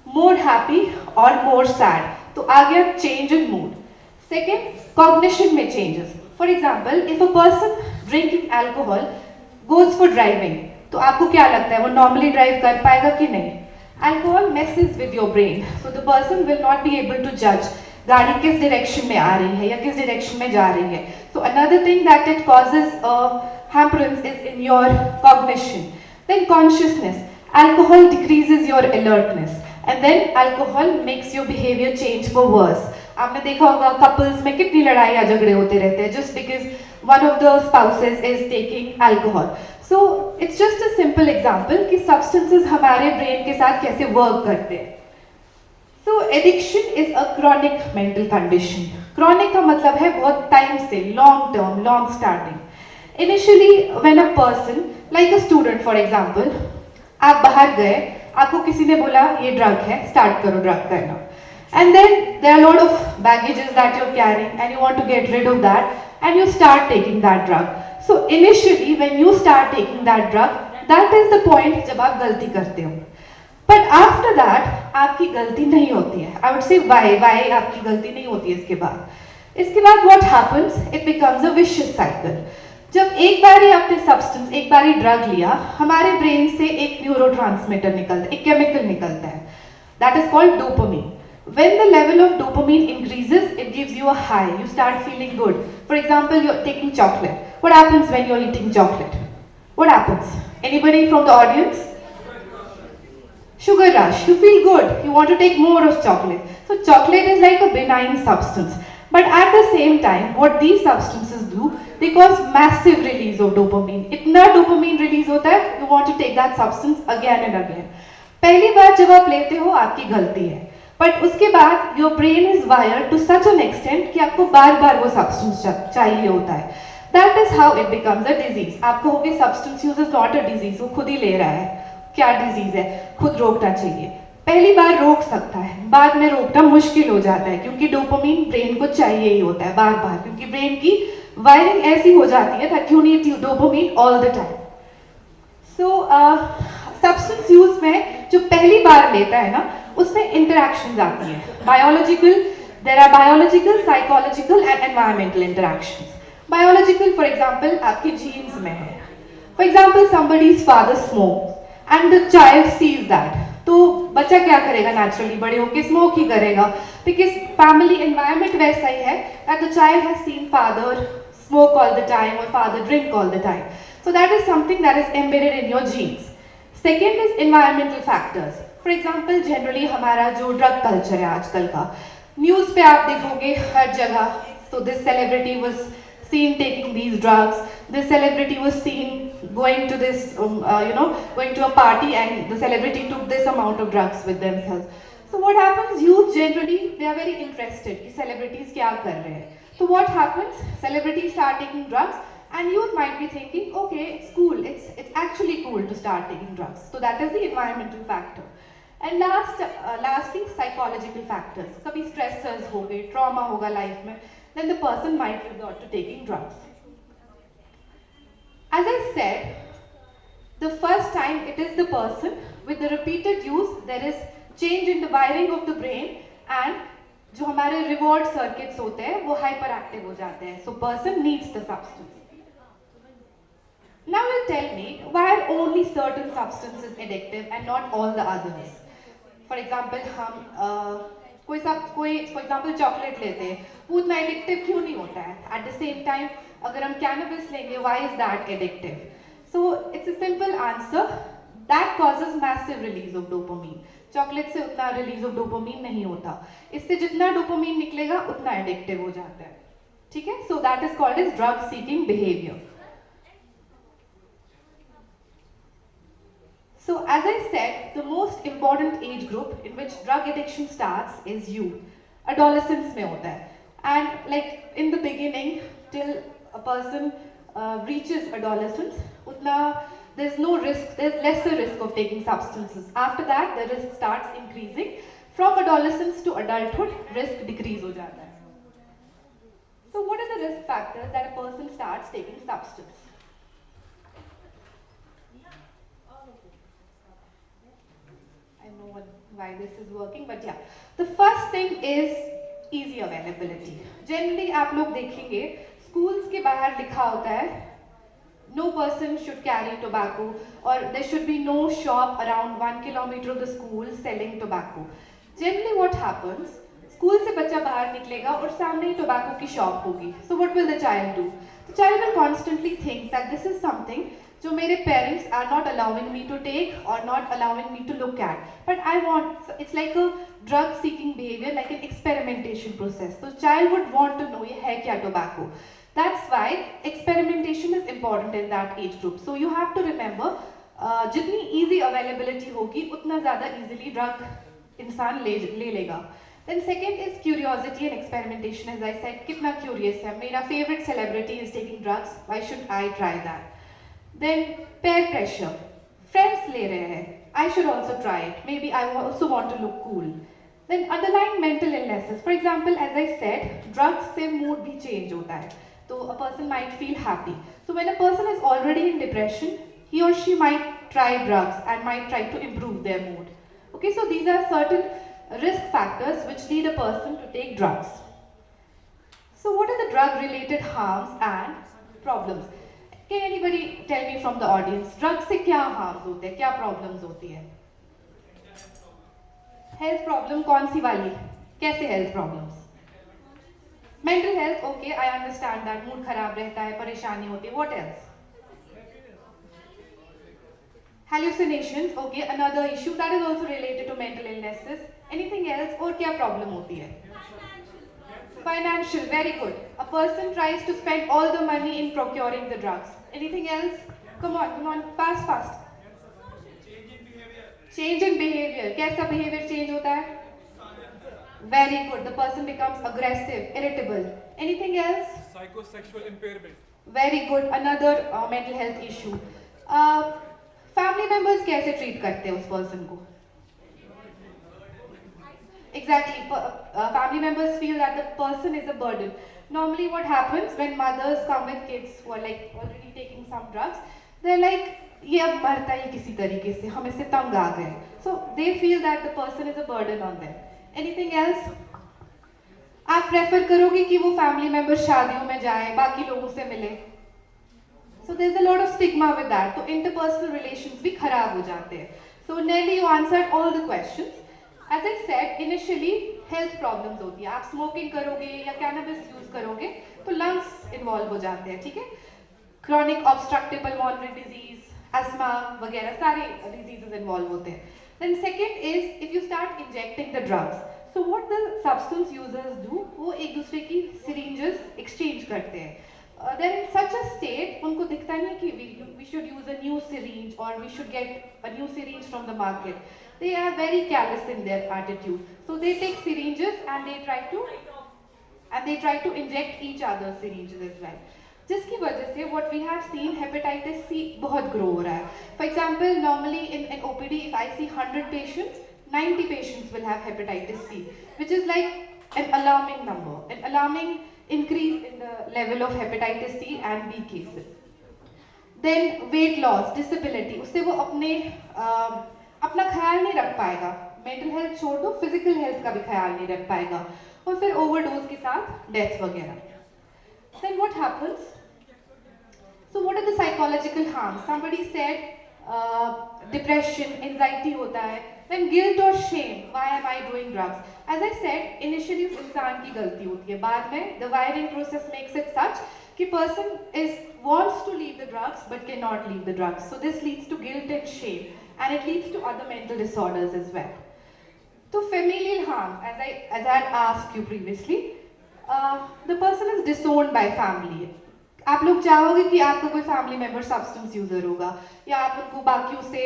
more happy or more sad. तो आ गया change in mood. Second, cognition में changes. For example, if a person drinking alcohol goes for driving, तो आपको क्या लगता है वो normally drive कर पाएगा कि नहीं? Alcohol messes with your brain, so the person will not be able to judge गाड़ी किस direction में आ रही है या किस direction में जा रही है. So another thing that it causes hamperings is in your cognition. Then consciousness. Alcohol decreases your alertness, and then alcohol makes your behavior change for worse. आपने देखा होगा couples में कितनी लड़ाई झगड़े होते रहते हैं just because one of the spouses is taking alcohol. So it's just a simple example कि substances हमारे brain के साथ कैसे work करते हैं. So addiction is a chronic mental condition. Chronic का मतलब है बहुत time से, long term, long standing. Initially, when a person, like a student for example, आप बाहर गए, आपको किसी ने बोला ये drug है, start करो drug करना. And then there are a lot of baggages that you're carrying and you want to get rid of that and you start taking that drug. So initially, when you start taking that drug, that is the point जब आप गलती करते हो. But after that, आपकी गलती नहीं होती है. I would say why आपकी गलती नहीं होती है इसके बाद. इसके बाद what happens? It becomes a vicious cycle. जब एक बारी आपने सब्सटेंस, एक बारी ड्रग लिया, हमारे ब्रेन से एक न्यूरोट्रांसमीटर निकलता है, एक केमिकल निकलता है. That is called dopamine. When the level of dopamine increases, it gives you a high. You start feeling good. For example, you're taking chocolate. What happens when you're eating chocolate? What happens? Anybody from the audience? Sugar rush. You feel good. You want to take more of chocolate. So chocolate is like a benign substance. But at the same time, what these substances do, they cause massive release of dopamine. इतना dopamine release होता है, you want to take that substance again and again. पहली बार जब आप लेते हो, आपकी गलती है. But उसके बाद your brain is wired to such an extent कि आपको बार-बार वो substance चाहिए होता है. That is how it becomes a disease. आप कहोगे substance use is not a disease, वो खुद ही ले रहा है. क्या disease है? खुद रोकना चाहिए. पहली बार रोक सकता है, बाद में रोकना मुश्किल हो जाता है क्योंकि डोपामिन ब्रेन को चाहिए ही होता है बार-बार, क्योंकि ब्रेन की वायरिंग ऐसी हो जाती है that you need dopamine all the time. So substance use में जो पहली बार लेता है ना, उसमें इंटरैक्शंस आती है. Biological, there are biological, psychological and environmental interactions. Biological for example आपके जीन्स में है. For example somebody's father smokes and the child sees that. तो बच्चा क्या करेगा? नेचुरली बड़े होके स्मोक ही करेगा, बिकॉज फैमिली एनवायरनमेंट वैसा ही है that the child has seen father smoke all the time or father drink all the time. So that is something that is embedded in your genes. Second is environmental factors. For example, generally हमारा जो drug culture है आजकल का, news पे आप देखोगे हर जगह. So this celebrity was seen taking these drugs. This celebrity was seen going to this, going to a party, and the celebrity took this amount of drugs with themselves. So what happens? Youth generally, they are very interested कि celebrities क्या कर रहे हैं. So what happens? Celebrities start taking drugs, and youth might be thinking, okay, it's cool. It's actually cool to start taking drugs. So that is the environmental factor. And lastly, psychological factors. कभी stressors हो गए, trauma होगा life में, then the person might resort to taking drugs. As I said, the first time it is the person. With the repeated use, there is change in the wiring of the brain, and जो हमारे reward circuits होते हैं वो hyperactive हो जाते हैं. So person needs the substance. Now you tell me, why are only certain substances addictive and not all the others? For example, हम कोई for example chocolate लेते हैं, वो उतना addictive क्यों नहीं होता है? At the same time, अगर हम cannabis लेंगे, why is that addictive? So it's a simple answer. That causes massive release of dopamine. Chocolate से उतना release of dopamine नहीं होता. इससे जितना dopamine निकलेगा, उतना addictive हो जाता है. ठीक है? So that is called as drug-seeking behavior. So as I said, the most important age group in which drug addiction starts is youth. Adolescence में होता है. And like in the beginning, till a person reaches adolescence, utna there's no risk, there's lesser risk of taking substances. After that, the risk starts increasing. From adolescence to adulthood, risk decrease हो जाता है. So what are the risk factors that a person starts taking substance? I know why this is working, but yeah. The first thing is easy availability. Generally आप लोग देखेंगे schools के बाहर लिखा होता है no person should carry tobacco, or there should be no shop around 1 kilometer of the school selling tobacco. Generally what happens, school से बच्चा बाहर निकलेगा और सामने ही tobacco की shop होगी. So what will the child do? The child will constantly think that this is something जो मेरे parents are not allowing me to take or not allowing me to look at. But I want, so it's like a drug-seeking behavior, like an experimentation process. So child would want to know ये है क्या tobacco. That's why experimentation is important in that age group. So you have to remember, जितनी easy availability होगी, उतना ज़्यादा easily drug इंसान ले लेगा. Then second is curiosity and experimentation. As I said, कितना curious है. मेरा favorite celebrity is taking drugs. Why should I try that? Then peer pressure. Friends ले रहे हैं. I should also try it. Maybe I also want to look cool. Then underlying mental illnesses. For example, as I said, drugs से mood भी change होता है. So a person might feel happy. So when a person is already in depression, he or she might try drugs and might try to improve their mood. Okay, so these are certain risk factors which lead a person to take drugs. So what are the drug-related harms and problems? Can anybody tell me from the audience, drugs से क्या harms होते हैं, क्या problems होती है? Health problem कौन सी वाली? कैसे health problems? Mental health, okay, I understand that, mood खराब रहता है, परेशानी होती है, what else? Hallucinations, okay, another issue that is also related to mental illnesses. Anything else? और क्या problem होती है? Financial, very good. A person tries to spend all the money in procuring the drugs. Anything else? Come on, fast, fast. Change in behavior. कैसा behavior change होता है? Very good. The person becomes aggressive, irritable. Anything else? Psychosexual impairment. Very good. Another mental health issue. Family members कैसे treat करते हैं उस person को? Exactly. Family members feel that the person is a burden. Normally what happens when mothers come with kids who are like already taking some drugs, they're like, ये अब मरता ही किसी तरीके से, हम इससे तंग आ गए. So they feel that the person is a burden on them. Anything else? आप प्रेफर करोगे कि वो फैमिली मेंबर शादियों में जाए, बाकी लोगों से मिले? So there's a lot of stigma with that. तो interpersonal relations भी खराब हो जाते हैं. So Nelly, you answered all the questions. As I said, initially health problems होती है. आप smoking करोगे या cannabis use करोगे तो lungs involve हो जाते हैं, ठीक है? Chronic obstructive pulmonary disease, asthma वगैरह सारे diseases involve होते हैं. Then second is if you start injecting the drugs. So what the substance users do, वो एक दूसरे की syringes exchange करते हैं. They're in such a state, उनको दिखता नहीं कि we should use a new syringe or we should get a new syringe from the market. They are very callous in their attitude. So they take syringes and they try to inject each other's syringes as well. जिसकी वजह से what we have seen hepatitis C बहुत grow हो रहा है. For example, normally in OPD, if I see 100 patients, 90 patients will have hepatitis C, which is like an alarming number, an alarming increase in the level of hepatitis C and B cases. Then weight loss, disability, उससे वो अपना ख्याल नहीं रख पाएगा. Mental health छोड़ दो, physical health का भी ख्याल नहीं रख पाएगा और फिर ओवरडोज के साथ डेथ वगैरह. Then what happens? So what are the psychological harms? Somebody said depression, anxiety होता है. Then guilt or shame. Why am I doing drugs? As I said, initially उस इंसान की गलती होती है. बाद में the wiring process makes it such कि person wants to leave the drugs but cannot leave the drugs. So this leads to guilt and shame, and it leads to other mental disorders as well. So familial harm, as I had asked you previously, the person is disowned by family. आप लोग चाहोगे कि आपका कोई family member substance user होगा या आप उनको बाकियों से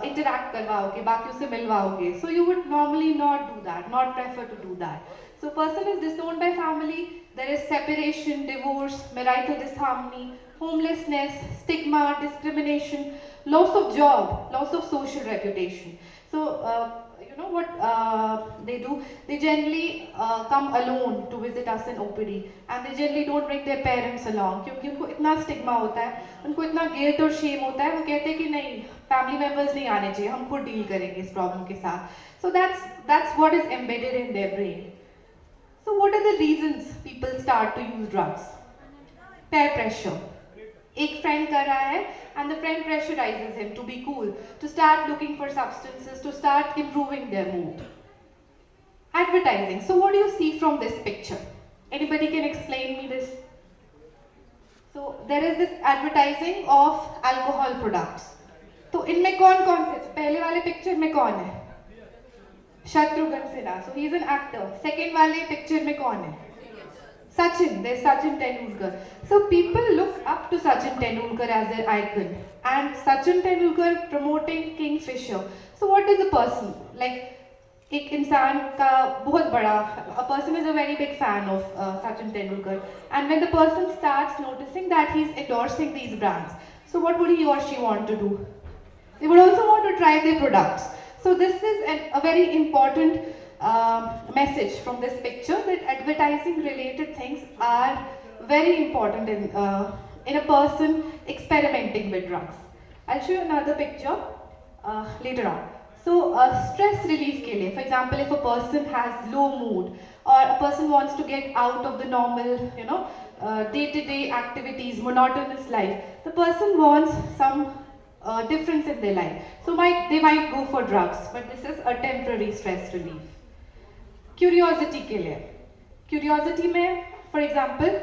इंटरैक्ट करवाओगे, बाकियों से मिलवाओगे. So you would normally not do that, not prefer to do that. So person is disowned by family, there is separation, divorce, marital disharmony, homelessness, stigma, discrimination, loss of job, loss of social reputation. So you know what they do? They generally come alone to visit us in OPD, and they generally don't bring their parents along क्योंकि उनको इतना stigma होता है, उनको इतना guilt और Shem होता है. वो कहते हैं कि नहीं, फैमिली मेंबर्स नहीं आने चाहिए, हम खुद डील करेंगे इस प्रॉब्लम के साथ. So that's what is embedded in their brain. So what are the reasons people start to use drugs? Peer pressure. एक friend कर रहा है and the friend pressurizes him to be cool, to start looking for substances, to start improving their mood. Advertising. So what do you see from this picture? Anybody can explain me this? So there is this advertising of alcohol products. तो इनमें कौन कौन से? पहले वाले picture में कौन है? Shatrughan Sinha. So he is an actor. Second वाले पिक्चर में कौन है? Sachin, there's Sachin Tendulkar. So people look up to Sachin Tendulkar as their icon, and Sachin Tendulkar promoting Kingfisher. So what is a person? Like, एक इंसान का बहुत बड़ा, a person is a very big fan of Sachin Tendulkar, and when the person starts noticing that he's endorsing these brands, so what would he or she want to do? They would also want to try their products. So this is a very important message from this picture, that advertising related things are very important in a person experimenting with drugs. I'll show you another picture later on. So stress relief के लिए, for example, if a person has low mood or a person wants to get out of the normal, day-to-day activities, monotonous life, the person wants some difference in their life. So they might go for drugs, but this is a temporary stress relief. Curiosity के लिए. Curiosity में, for example,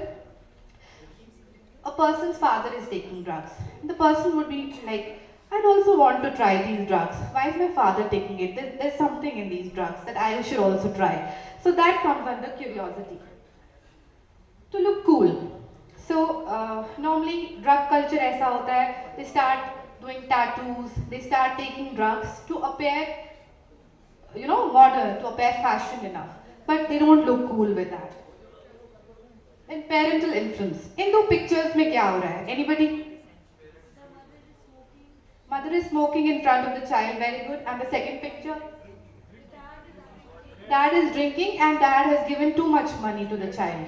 a person's father is taking drugs. The person would be like, I'd also want to try these drugs. Why is my father taking it? There's something in these drugs that I should also try. So that comes under curiosity. To look cool. So normally drug culture ऐसा होता है, they start doing tattoos, they start taking drugs to appear, modern, to appear fashion enough. But they don't look cool with that. And parental influence. In दो pictures में क्या हो रहा है? Anybody? Mother is smoking in front of the child, very good. And the second picture? Dad is drinking and dad has given too much money to the child.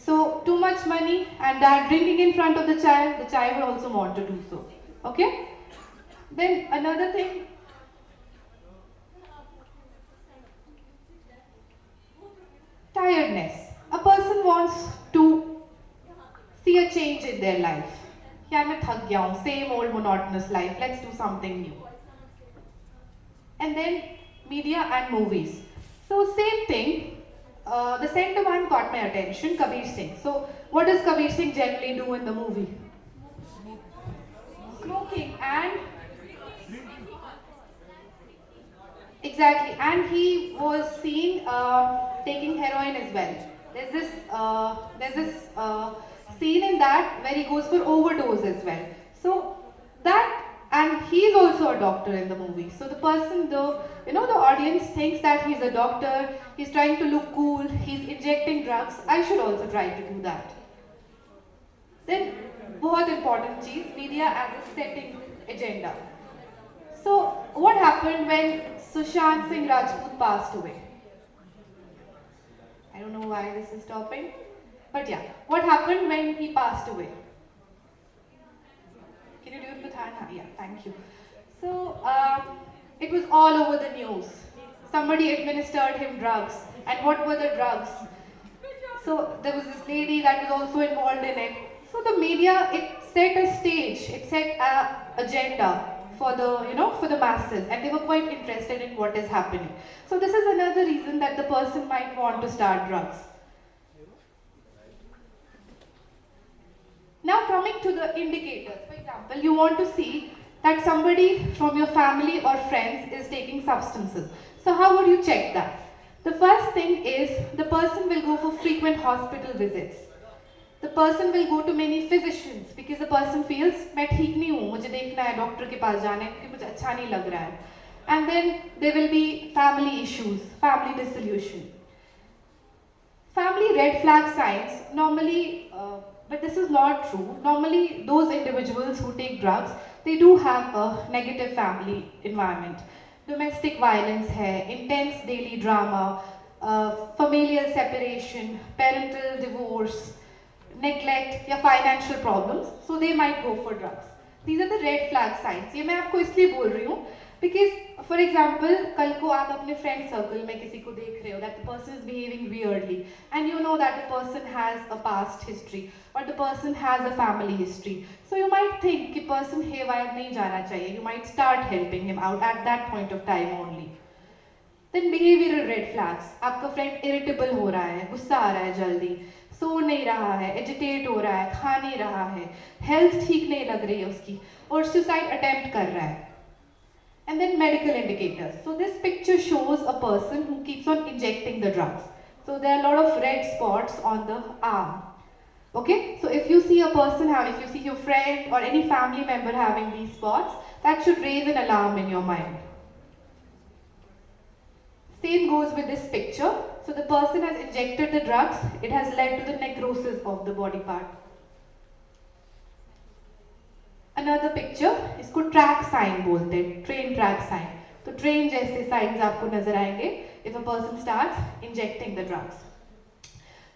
So too much money and dad drinking in front of the child will also want to do so. Okay? Then another thing. Tiredness. A person wants to see a change in their life. यार मैं थक गया हूँ, same old monotonous life, let's do something new. And then media and movies. So same thing, the center one caught my attention, Kabir Singh. So what does Kabir Singh generally do in the movie? Smoking and exactly, and he was seen taking heroin as well. There's this scene in that where he goes for overdose as well. So that, and he's also a doctor in the movie. So the person, the audience thinks that he's a doctor, he's trying to look cool, he's injecting drugs. I should also try to do that. Then, बहुत important चीज, media as a setting agenda. So what happened when Sushant Singh Rajput passed away? I don't know why this is stopping, but yeah, what happened when he passed away? Can you do it with hand? Yeah, thank you. So it was all over the news. Somebody administered him drugs, and what were the drugs? So there was this lady that was also involved in it. So the media, it set a stage, it set an agenda for the masses, and they were quite interested in what is happening. So this is another reason that the person might want to start drugs. Now coming to the indicators, for example, you want to see that somebody from your family or friends is taking substances. So how would you check that? The first thing is the person will go for frequent hospital visits. The person will go to many physicians because the person feels मैं ठीक नहीं हूँ, मुझे देखना है doctor के पास जाना है क्योंकि मुझे अच्छा नहीं लग रहा है. And then there will be family issues, family dissolution. Family red flag signs normally, but this is not true. Normally those individuals who take drugs, they do have a negative family environment. Domestic violence है, intense daily drama, familial separation, parental divorce, neglect या financial problems, so they might go for drugs. These are the red flag signs. ये मैं आपको इसलिए बोल रही हूँ because, for example, कल को आप अपने friend circle में किसी को देख रहे हो that the person is behaving weirdly, and you know that the person has a past history or the person has a family history. So you might think कि person haywire नहीं जाना चाहिए. You might start helping him out at that point of time only. Then behavioral red flags. आपका friend irritable हो रहा है, गुस्सा आ रहा है जल्दी, सो नहीं रहा है, एजिटेट हो रहा है, खा नहीं रहा है, हेल्थ ठीक नहीं लग रही है उसकी, और सुसाइड अटेम्प्ट कर रहा है. And then medical indicators. So this picture shows a person who keeps on injecting the drugs. So there are a lot of red spots on the arm. Okay, so if you see a person if you see your friend or any family member having these spots, that should raise an alarm in your mind. Same goes with this picture. So the person has injected the drugs, it has led to the necrosis of the body part. Another picture, इसको track sign बोलते हैं, train track sign. तो train जैसे signs आपको नजर आएंगे if a person starts injecting the drugs.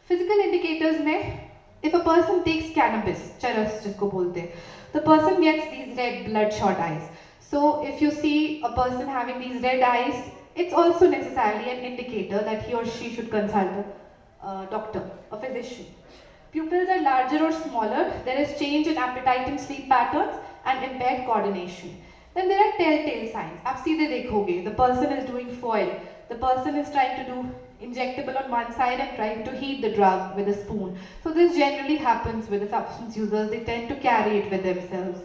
Physical indicators में, if a person takes cannabis, चरस जिसको बोलते हैं, the person gets these red bloodshot eyes. So if you see a person having these red eyes, it's also necessarily an indicator that he or she should consult a doctor, a physician. Pupils are larger or smaller, there is change in appetite and sleep patterns and impaired coordination. Then there are telltale signs. आप सीधे देखोगे, the person is doing foil, The person is trying to do injectable on one side and trying to heat the drug with a spoon. So this generally happens with the substance users. They tend to carry it with themselves.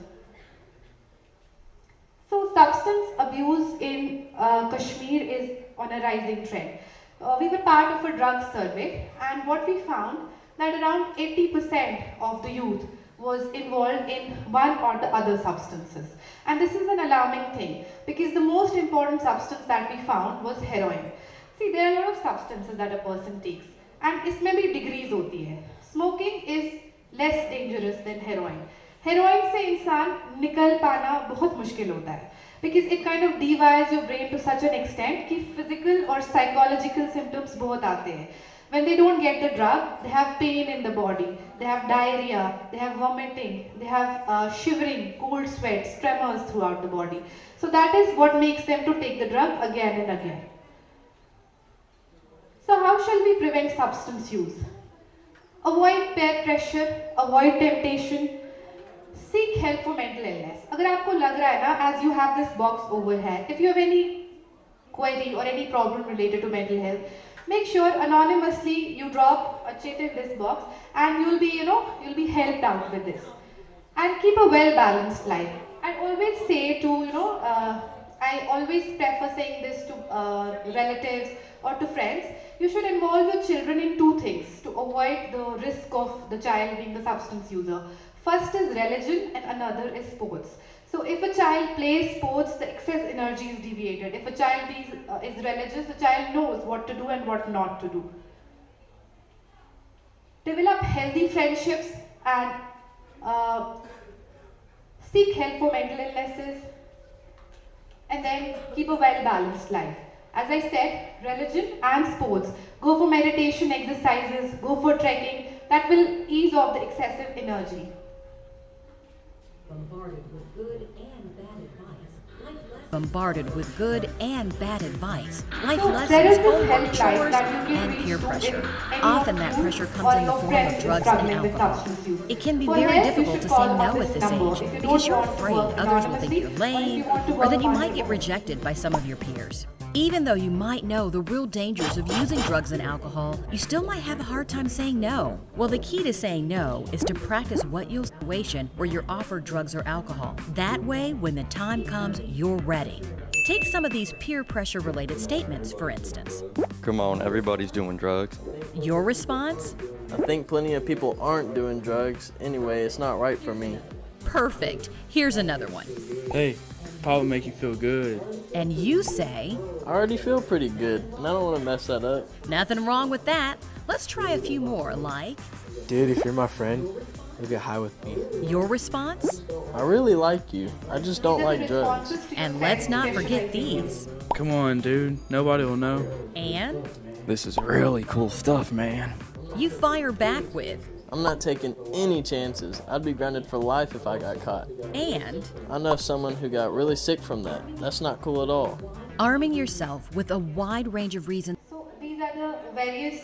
So substance abuse in Kashmir is on a rising trend. We were part of a drug survey, and what we found that around 80% of the youth was involved in one or the other substances. And this is an alarming thing because the most important substance that we found was heroin. See, there are a lot of substances that a person takes, and इसमें भी degrees होती है. Smoking is less dangerous than heroin. Heroin से इंसान निकल पाना बहुत मुश्किल होता है because it kind of rewires your brain to such an extent कि physical or psychological symptoms बहुत आते हैं. When they don't get the drug, they have pain in the body, they have diarrhea, they have vomiting, they have shivering, cold sweats, tremors throughout the body. So that is what makes them to take the drug again and again. So how shall we prevent substance use? Avoid peer pressure, avoid temptation, seek help for mental illness. अगर आपको लग रहा है ना, as you have this box over here, if you have any query or any problem related to mental health, make sure anonymously you drop a chit in this box and you'll be helped out with this. And keep a well-balanced life. I always say to, I always prefer saying this to relatives or to friends, you should involve your children in two things to avoid the risk of the child being the substance user. First is religion and another is sports. So if a child plays sports, the excess energy is deviated. If a child is religious, the child knows what to do and what not to do. Develop healthy friendships and seek help for mental illnesses, and then keep a well-balanced life. As I said, religion and sports. Go for meditation exercises, go for trekking. That will ease off the excessive energy. Bombarded with good and bad advice, life So there lessons, is this homework, helpline chores, that you can and reach peer to pressure. if any Often of that you pressure or comes in the your form friend of is drugs and struggling with alcohol. substance use. It can be For very help, you difficult should to call say up no this at this number age if you because don't you're want to afraid work others will think anonymously, you're or if lame you want to or work that you on might your get own. rejected by some of your peers. Even though you might know the real dangers of using drugs and alcohol, you still might have a hard time saying no. Well, the key to saying no is to practice what you'll situation where you're offered drugs or alcohol. That way, when the time comes, you're ready. Take some of these peer pressure related statements, for instance. Come on, everybody's doing drugs. Your response? I think plenty of people aren't doing drugs. Anyway, it's not right for me. Perfect. Here's another one. Hey, probably make you feel good. And you say, I already feel pretty good, and I don't want to mess that up. nothing wrong with that. Let's try a few more, like, Dude, if you're my friend, you'll get high with me. your response? I really like you. I just don't like drugs. And let's not forget these. Come on, dude. Nobody will know. And This is really cool stuff, man. you fire back with, I'm not taking any chances. I'd be grounded for life if I got caught. and I know someone who got really sick from that. That's not cool at all. arming yourself with a wide range of reasons. So these are the various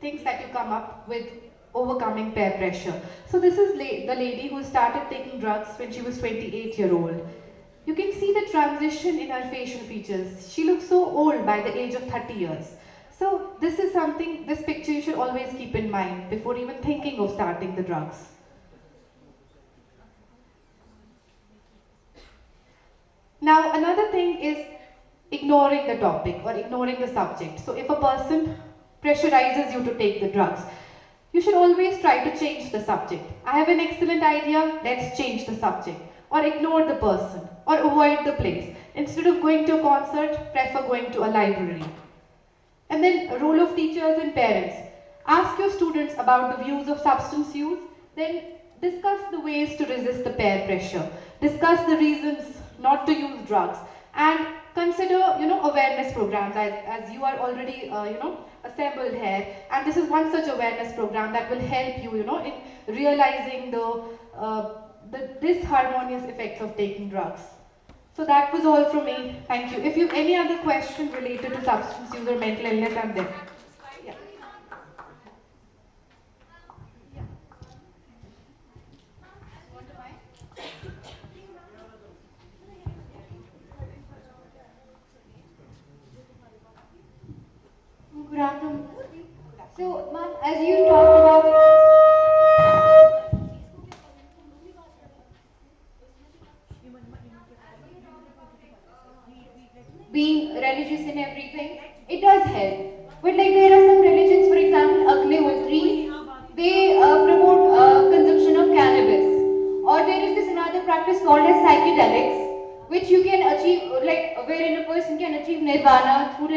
things that you come up with overcoming peer pressure. So this is the lady who started taking drugs when she was 28-year-old. You can see the transition in her facial features. She looks so old by the age of 30 years. So this is something, this picture you should always keep in mind before even thinking of starting the drugs. Now another thing is ignoring the topic or ignoring the subject. So if a person pressurizes you to take the drugs, you should always try to change the subject. I have an excellent idea, let's change the subject. Or ignore the person, or avoid the place. Instead of going to a concert, prefer going to a library. And then, role of teachers and parents. Ask your students about the views of substance use, then discuss the ways to resist the peer pressure. Discuss the reasons not to use drugs. And consider, awareness programs as you are already, assembled here. And this is one such awareness program that will help you, in realizing the disharmonious effects of taking drugs. So that was all from me. Thank you. If you have any other question related to substance use or mental illness, I'm there. Yeah. So, ma'am, as you talked about being religious in everything, it does help. But like there are some religions, for example, Agnihotri's, they promote consumption of cannabis. Or there is this another practice called as psychedelics, which you can achieve, like wherein a person can achieve nirvana through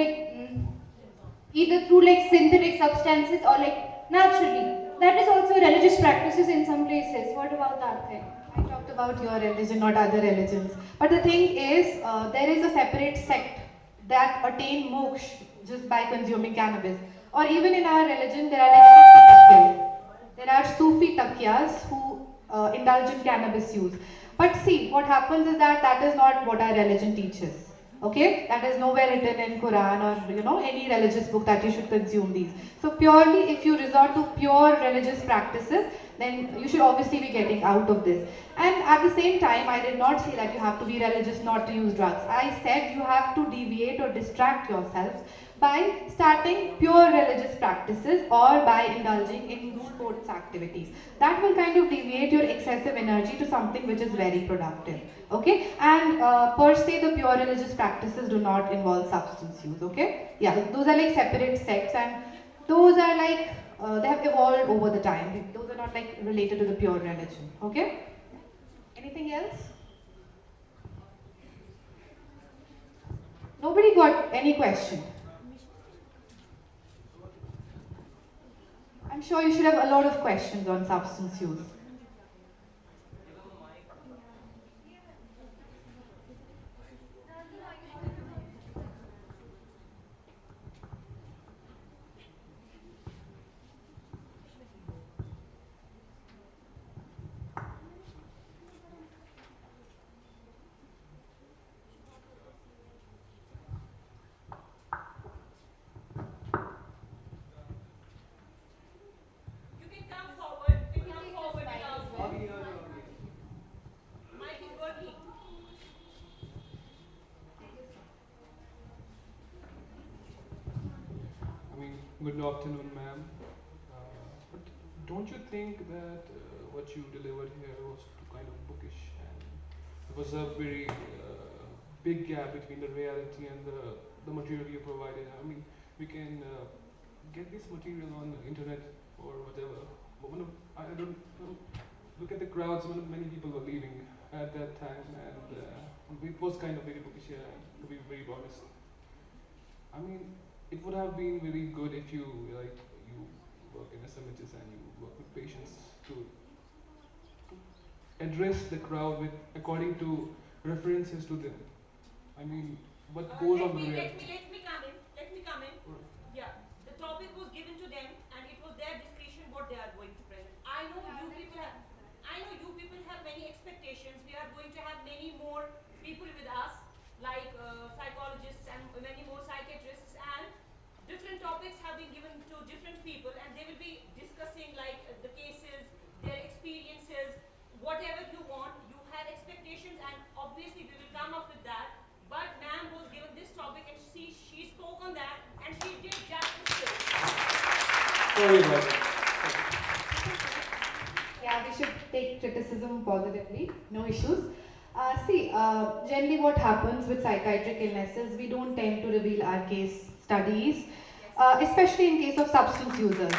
either through like synthetic substances or like naturally. That is also religious practices in some places. What about that thing? I talked about your religion, not other religions. But the thing is, there is a separate sect that attain moksha just by consuming cannabis. Or even in our religion, there are like Sufi takyas. There are Sufi takyas who indulge in cannabis use. But see, what happens is that that is not what our religion teaches. Okay, that is nowhere written in Quran or any religious book that you should consume these. So purely, if you resort to pure religious practices, then you should obviously be getting out of this. And at the same time, I did not say that you have to be religious not to use drugs. I said you have to deviate or distract yourselves by starting pure religious practices or by indulging in sports activities. That will kind of deviate your excessive energy to something which is very productive. Okay, and per se the pure religious practices do not involve substance use. Okay, yeah, those are like separate sects, and those are like they have evolved over the time. Those are not like related to the pure religion. Okay, anything else? Nobody got any question? I'm sure you should have a lot of questions on substance use. Good afternoon, ma'am. But don't you think that what you delivered here was kind of bookish, and it was a very big gap between the reality and the material you provided? I mean, we can get this material on the internet or whatever. But I don't look at the crowds. Many people were leaving at that time, and it was kind of very bookish here, to be very honest. I mean, it would have been very good if you work in SMHs and you work with patients to address the crowd with according to references to them. I mean, what goes on the reality. Let me come in. Yeah, the topic was given to them, and it was their discretion what they are going to present. I know you people have many expectations. We are going to have many more people with us, like psychologists and many more psychiatrists, and different topics have been given to different people, and they will be discussing like the cases, their experiences, whatever you want. You had expectations, and obviously we will come up with that. But ma'am was given this topic, and she spoke on that, and she did justice to it. Sorry about that. Yeah, we should take criticism positively, no issues. Generally what happens with psychiatric illnesses, we don't tend to reveal our case studies, especially in case of substance users.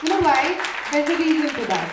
You know why? There's a reason to that.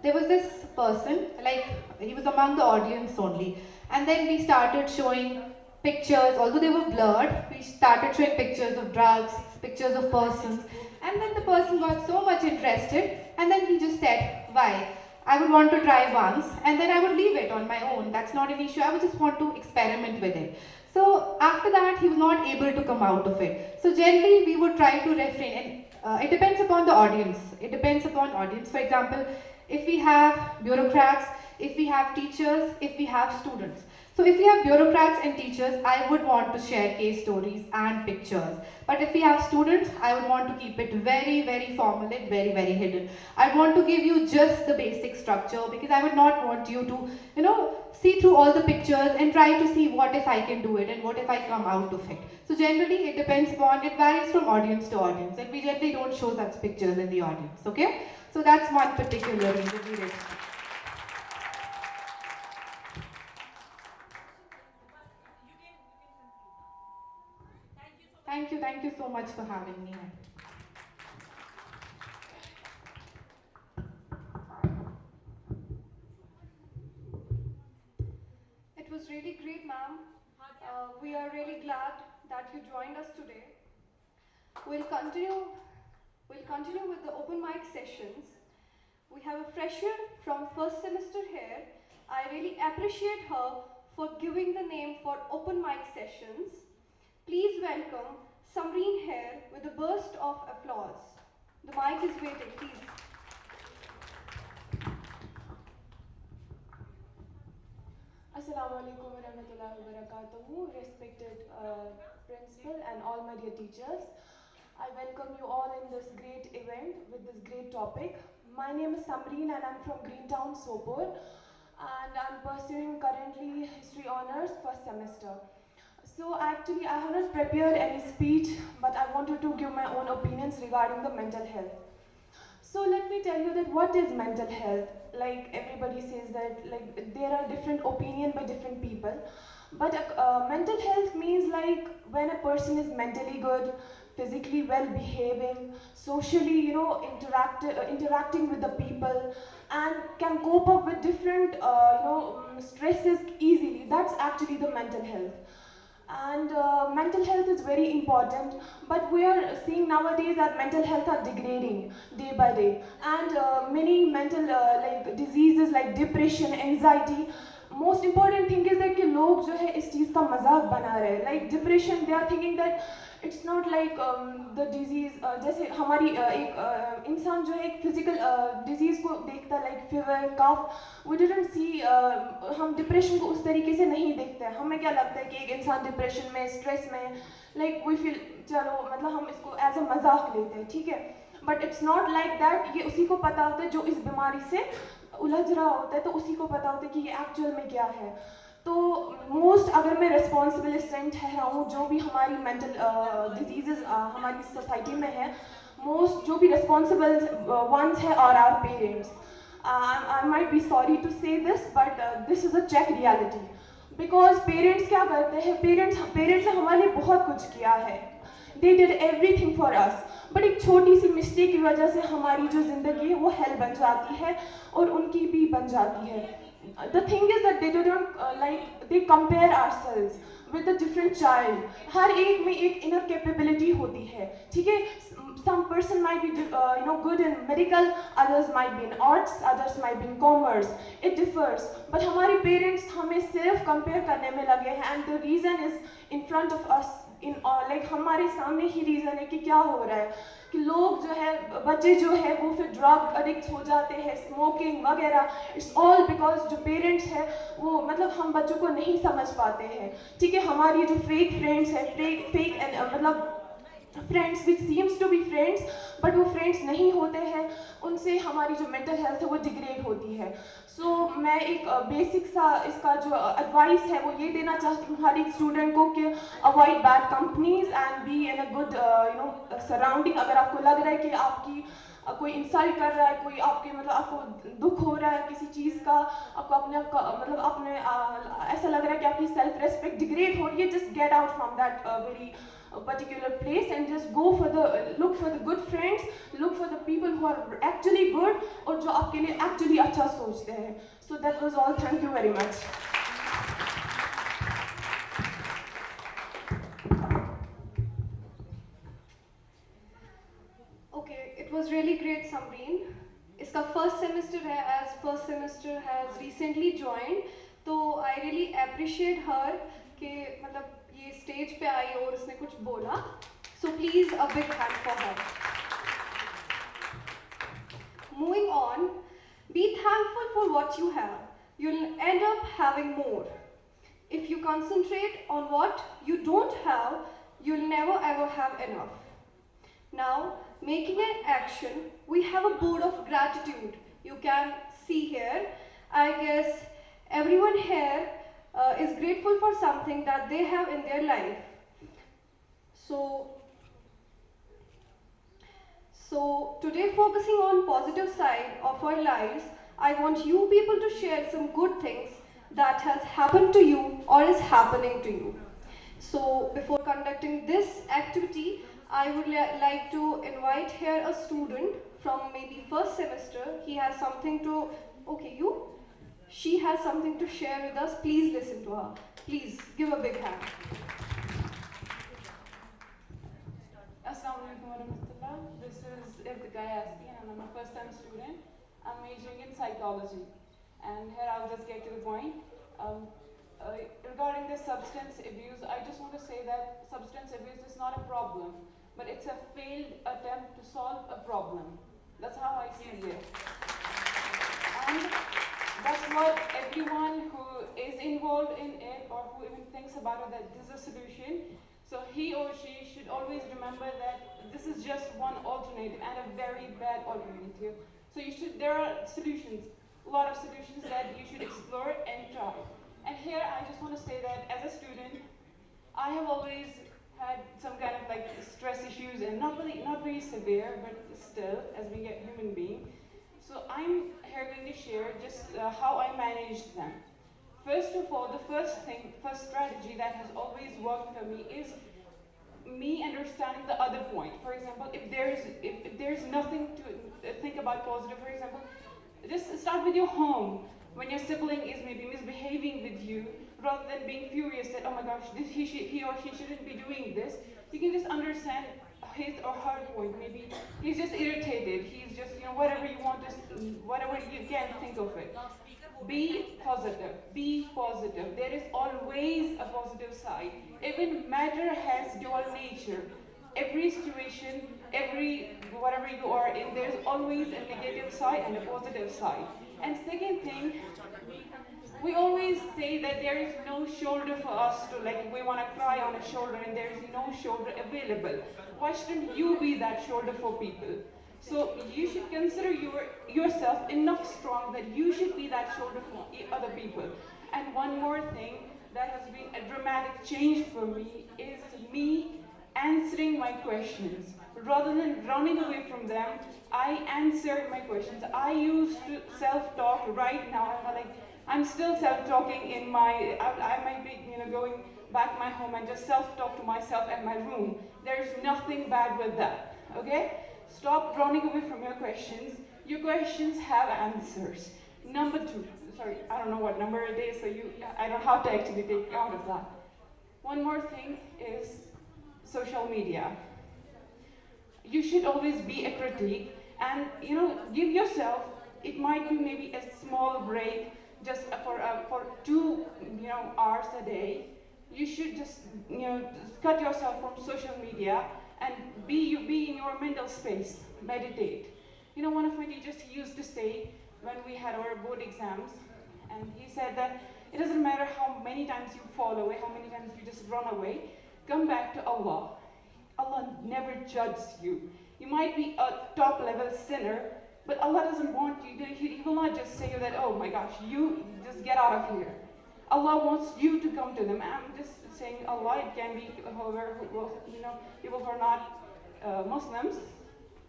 There was this person, like he was among the audience only, and then we started showing pictures, although they were blurred, we started showing pictures of drugs, pictures of persons, and then the person got so much interested, and then he just said, why? I would want to try once, and then I would leave it on my own. That's not an issue. I would just want to experiment with it. So after that, he was not able to come out of it. So generally, we would try to refrain, and it depends upon the audience. It depends upon audience. For example, if we have bureaucrats, if we have teachers, if we have students. So if we have bureaucrats and teachers, I would want to share case stories and pictures. But if we have students, I would want to keep it very, very formal and very, very hidden. I want to give you just the basic structure because I would not want you to, see through all the pictures and try to see what if I can do it and what if I come out of it. So generally, it depends upon, it varies from audience to audience, and we generally don't show such pictures in the audience, okay? So that's one particular reason we did. Thank you so much for having me. It was really great, ma'am. We are really glad that you joined us today. We'll continue with the open mic sessions. We have a fresher from first semester here. I really appreciate her for giving the name for open mic sessions. Please welcome Samreen here with a burst of applause. The mic is waiting, please. Assalamu alaikum wa rahmatullahi wa barakatuhu, respected principal and all my dear teachers. I welcome you all in this great event with this great topic. My name is Samreen and I'm from Greentown, Sopor, and I'm pursuing currently History Honours first semester. So actually I have not prepared any speech, but I wanted to give my own opinions regarding the mental health. So let me tell you that what is mental health? Like everybody says that like there are different opinions by different people, but mental health means like when a person is mentally good, physically well behaving, socially interacting with the people, and can cope up with different stresses easily. That's actually the mental health. And mental health is very important, but we are seeing nowadays that mental health are degrading day by day, and many mental diseases like depression, anxiety. Most important thing is that कि लोग जो है इस चीज़ का मजाक बना रहे हैं. Like depression, they are thinking that it's not like the disease. जैसे हमारी एक इंसान जो है एक physical disease को देखता है like fever, cough. We didn't see हम depression को उस तरीके से नहीं देखते हैं. हमें क्या लगता है कि एक इंसान depression में, stress में, like we feel चलो मतलब हम इसको as a मजाक लेते हैं, ठीक है? But it's not like that. ये उसी को पता होता है जो इस बीमारी से उलझ रहा होता है, तो उसी को पता होता है कि ये एक्चुअल में क्या है. तो मोस्ट अगर मैं रिस्पॉन्सिबल स्टूडेंट ठहराऊँ जो भी हमारी मेंटल डिजीजेस हमारी सोसाइटी में है, मोस्ट जो भी रिस्पॉन्सिबल वंस है और our parents. I might be sorry to say this, but this is a check reality. Because parents क्या करते हैं, पेरेंट्स ने हमारे लिए बहुत कुछ किया है. They did everything for us, but एक छोटी सी मिस्टेक की वजह से हमारी जो ज़िंदगी है वो हेल बन जाती है और उनकी भी बन जाती है. The thing is that they don't they compare ourselves with a different child. हर एक में एक inner capability होती है, ठीक है? Some person might be good in medical, others might be in arts, others might be in commerce. It differs. But हमारे parents हमें सिर्फ compare करने में लगे हैं, and the reason is in front of us. हमारे सामने ही रीज़न है कि क्या हो रहा है कि लोग जो है, बच्चे जो है वो फिर ड्रग एडिक्ट हो जाते हैं, स्मोकिंग वगैरह. इट्स ऑल बिकॉज जो पेरेंट्स है वो मतलब हम बच्चों को नहीं समझ पाते हैं, ठीक है? हमारी जो फेक फ्रेंड्स है, फेक मतलब friends which seems to be friends but वो फ्रेंड्स नहीं होते हैं, उनसे हमारी जो मेंटल हेल्थ है वो डिग्रेड होती है. सो मैं एक बेसिक सा इसका जो एडवाइस है वो ये देना चाहती हूँ हर एक स्टूडेंट को कि avoid bad companies and be in a good surrounding. अगर आपको लग रहा है कि आपकी कोई इंसल्ट कर रहा है, कोई आपके मतलब आपको दुख हो रहा है किसी चीज़ का, आपको अपने मतलब अपने ऐसा लग रहा है कि आपकी सेल्फ रेस्पेक्ट डिग्रेड हो रही है, just get out from that very particular place and just look for the good friends, look for the people who are actually good और जो आपके लिए actually अच्छा सोचते हैं. So that was all. Thank you very much. Okay, it was really great, Samreen. इसका first semester है, as first semester has recently joined, तो I really appreciate her कि मतलब ये स्टेज पे आई और उसने कुछ बोला. So please a big hand for her. Moving on, be thankful for what you have. You'll end up having more. If you concentrate on what you don't have, you'll never ever have enough. Now, making an action, we have a board of gratitude. You can see here. I guess everyone here is grateful for something that they have in their life. So today, focusing on positive side of our lives, I want you people to share some good things that has happened to you or is happening to you. So before conducting this activity, I would like to invite here a student from maybe first semester. He has something to, okay, you? She has something to share with us. Please listen to her. Please give a big hand. Assalamu alaikum warahmatullah. This is Irtika Yasti and I'm a first time student. I'm majoring in psychology. And here I'll just get to the point. Regarding this substance abuse, I just want to say that substance abuse is not a problem, but it's a failed attempt to solve a problem. That's how I see it. And that's what everyone who is involved in it or who even thinks about it, that this is a solution. So he or she should always remember that this is just one alternative and a very bad alternative. So there are solutions, a lot of solutions that you should explore and try. And here I just want to say that as a student, I have always had some kind of like stress issues and not very severe, but still as being a human being. So I'm here going to share just how I managed them. First of all, the first strategy that has always worked for me is me understanding the other point. For example, if there's nothing to think about positive, for example, just start with your home. When your sibling is maybe misbehaving with you, rather than being furious that, oh my gosh, he or she shouldn't be doing this, you can just understand his or her point. Maybe he's just irritated, he's just, whatever you want to, whatever you can think of it. Be positive, be positive. There is always a positive side. Even matter has dual nature. Every situation, whatever you are in, there's always a negative side and a positive side. And second thing, we always say that there is no shoulder for us to, like, we want to cry on a shoulder and there is no shoulder available. Why shouldn't you be that shoulder for people? So you should consider yourself enough strong that you should be that shoulder for other people. And one more thing that has been a dramatic change for me is me answering my questions. Rather than running away from them, I answered my questions. I used to self-talk. Right now, I'm still self-talking in my, I might be going back my home and just self-talk to myself at my room. There's nothing bad with that, okay? Stop running away from your questions. Your questions have answers. Number 2, sorry, I don't know what number it is, so I don't have to actually take out of that. One more thing is social media. You should always be a critique and give yourself, it might be maybe a small break just for 2 hours a day. You should just cut yourself from social media and be in your mental space. Meditate. One of my teachers, he used to say when we had our board exams, and he said that it doesn't matter how many times you fall away, how many times you just run away, come back to Allah. Allah never judges you. You might be a top level sinner, but Allah doesn't want you. He will not just say that, oh my gosh, you just get out of here. Allah wants you to come to them. I'm just saying Allah, it can be whoever, people who are not Muslims,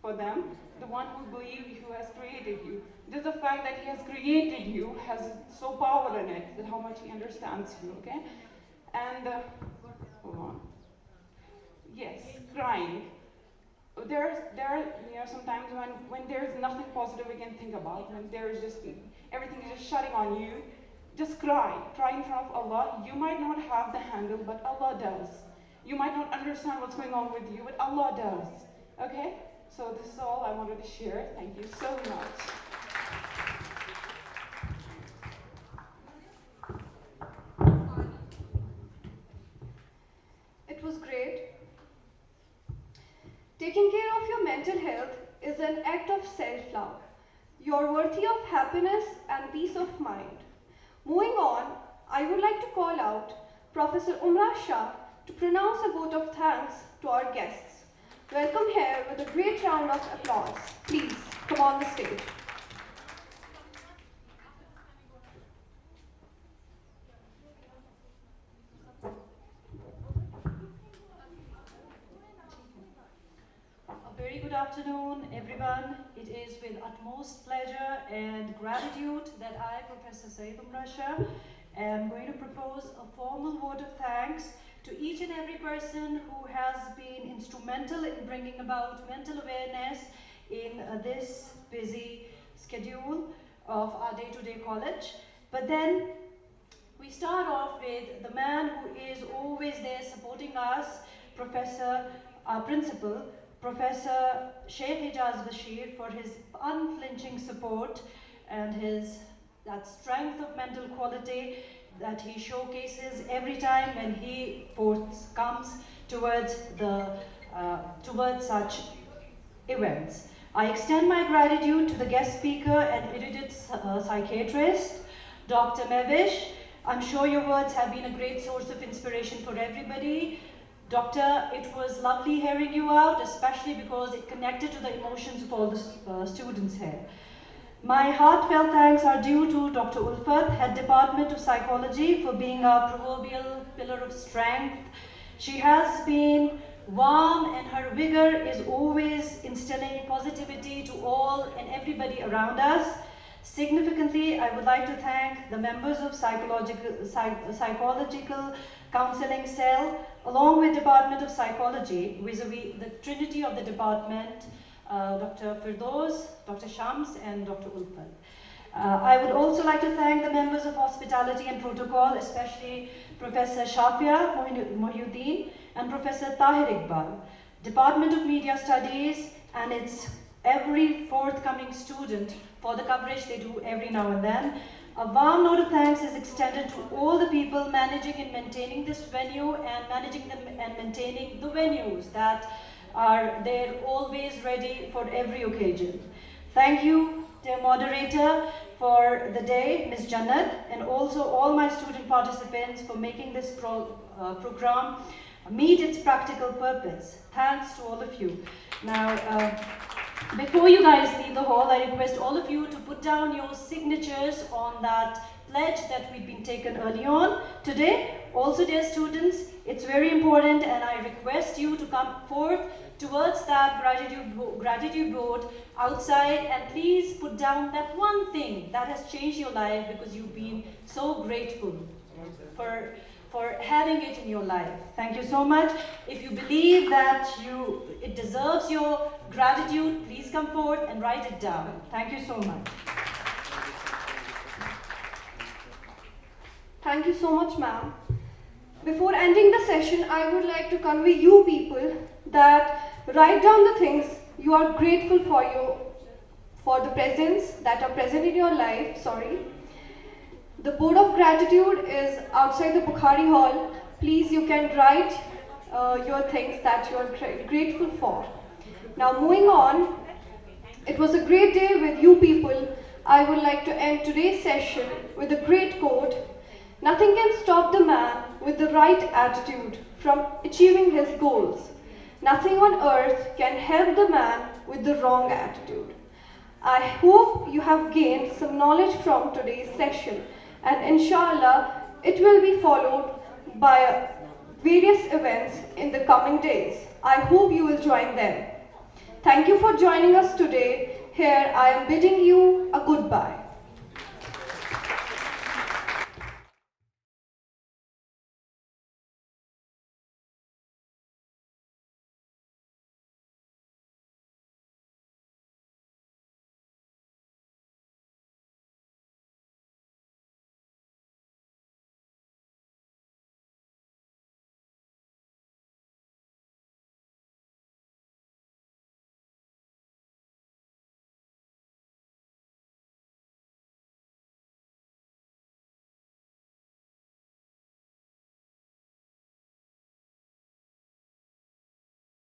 for them, the one who believes who has created you. Just the fact that he has created you has so power in it, that how much he understands you, okay? And, hold on. Yes, crying. There are sometimes when there is nothing positive we can think about, when there is just, everything is just shutting on you, just cry. Cry in front of Allah. You might not have the handle, but Allah does. You might not understand what's going on with you, but Allah does. Okay? So this is all I wanted to share. Thank you so much. It was great. Taking care of your mental health is an act of self-love. You're worthy of happiness and peace of mind. Moving on, I would like to call out Professor Umra Shah to pronounce a vote of thanks to our guests. Welcome here with a great round of applause. Please come on the stage. A very good afternoon, everyone. It is with utmost pleasure and gratitude that I, Professor Saeed Umar Shah, am going to propose a formal vote of thanks to each and every person who has been instrumental in bringing about mental awareness in this busy schedule of our day-to-day college. But then we start off with the man who is always there supporting us, our principal, Professor Sheikh Ijaz Bashir, for his unflinching support and that strength of mental quality that he showcases every time when he comes towards such events. I extend my gratitude to the guest speaker and erudite psychiatrist, Dr. Mevish. I'm sure your words have been a great source of inspiration for everybody. Doctor, it was lovely hearing you out, especially because it connected to the emotions of all the students here. My heartfelt thanks are due to Dr. Ulfat, Head Department of Psychology, for being our proverbial pillar of strength. She has been warm and her vigor is always instilling positivity to all and everybody around us. Significantly, I would like to thank the members of psychological counseling cell, along with Department of Psychology, vis-a-vis the trinity of the department, Dr. Firdoz, Dr. Shams, and Dr. Ulfat. I would also like to thank the members of Hospitality and Protocol, especially Professor Shafia Mohyuddin and Professor Tahir Iqbal, Department of Media Studies, and its every forthcoming student for the coverage they do every now and then. A warm note of thanks is extended to all the people managing and maintaining this venue and managing them and maintaining the venues that are there always ready for every occasion. Thank you, dear moderator, for the day, Ms. Jannat, and also all my student participants for making this program meet its practical purpose. Thanks to all of you. Now, before you guys leave the hall, I request all of you to put down your signatures on that pledge that we've been taken early on today. Also, dear students, it's very important, and I request you to come forth towards that gratitude board outside, and please put down that one thing that has changed your life because you've been so grateful for having it in your life. Thank you so much. If you believe that it deserves your gratitude, please come forward and write it down. Thank you so much. Thank you so much, ma'am. Before ending the session, I would like to convey you people that write down the things you are grateful for the presents that are present in your life. The board of gratitude is outside the Bukhari Hall. Please, you can write your things that you are grateful for. Now, moving on, it was a great day with you people. I would like to end today's session with a great quote. Nothing can stop the man with the right attitude from achieving his goals. Nothing on earth can help the man with the wrong attitude. I hope you have gained some knowledge from today's session, and inshallah it will be followed by various events in the coming days. I hope you will join them. Thank you for joining us today. Here I am bidding you a goodbye.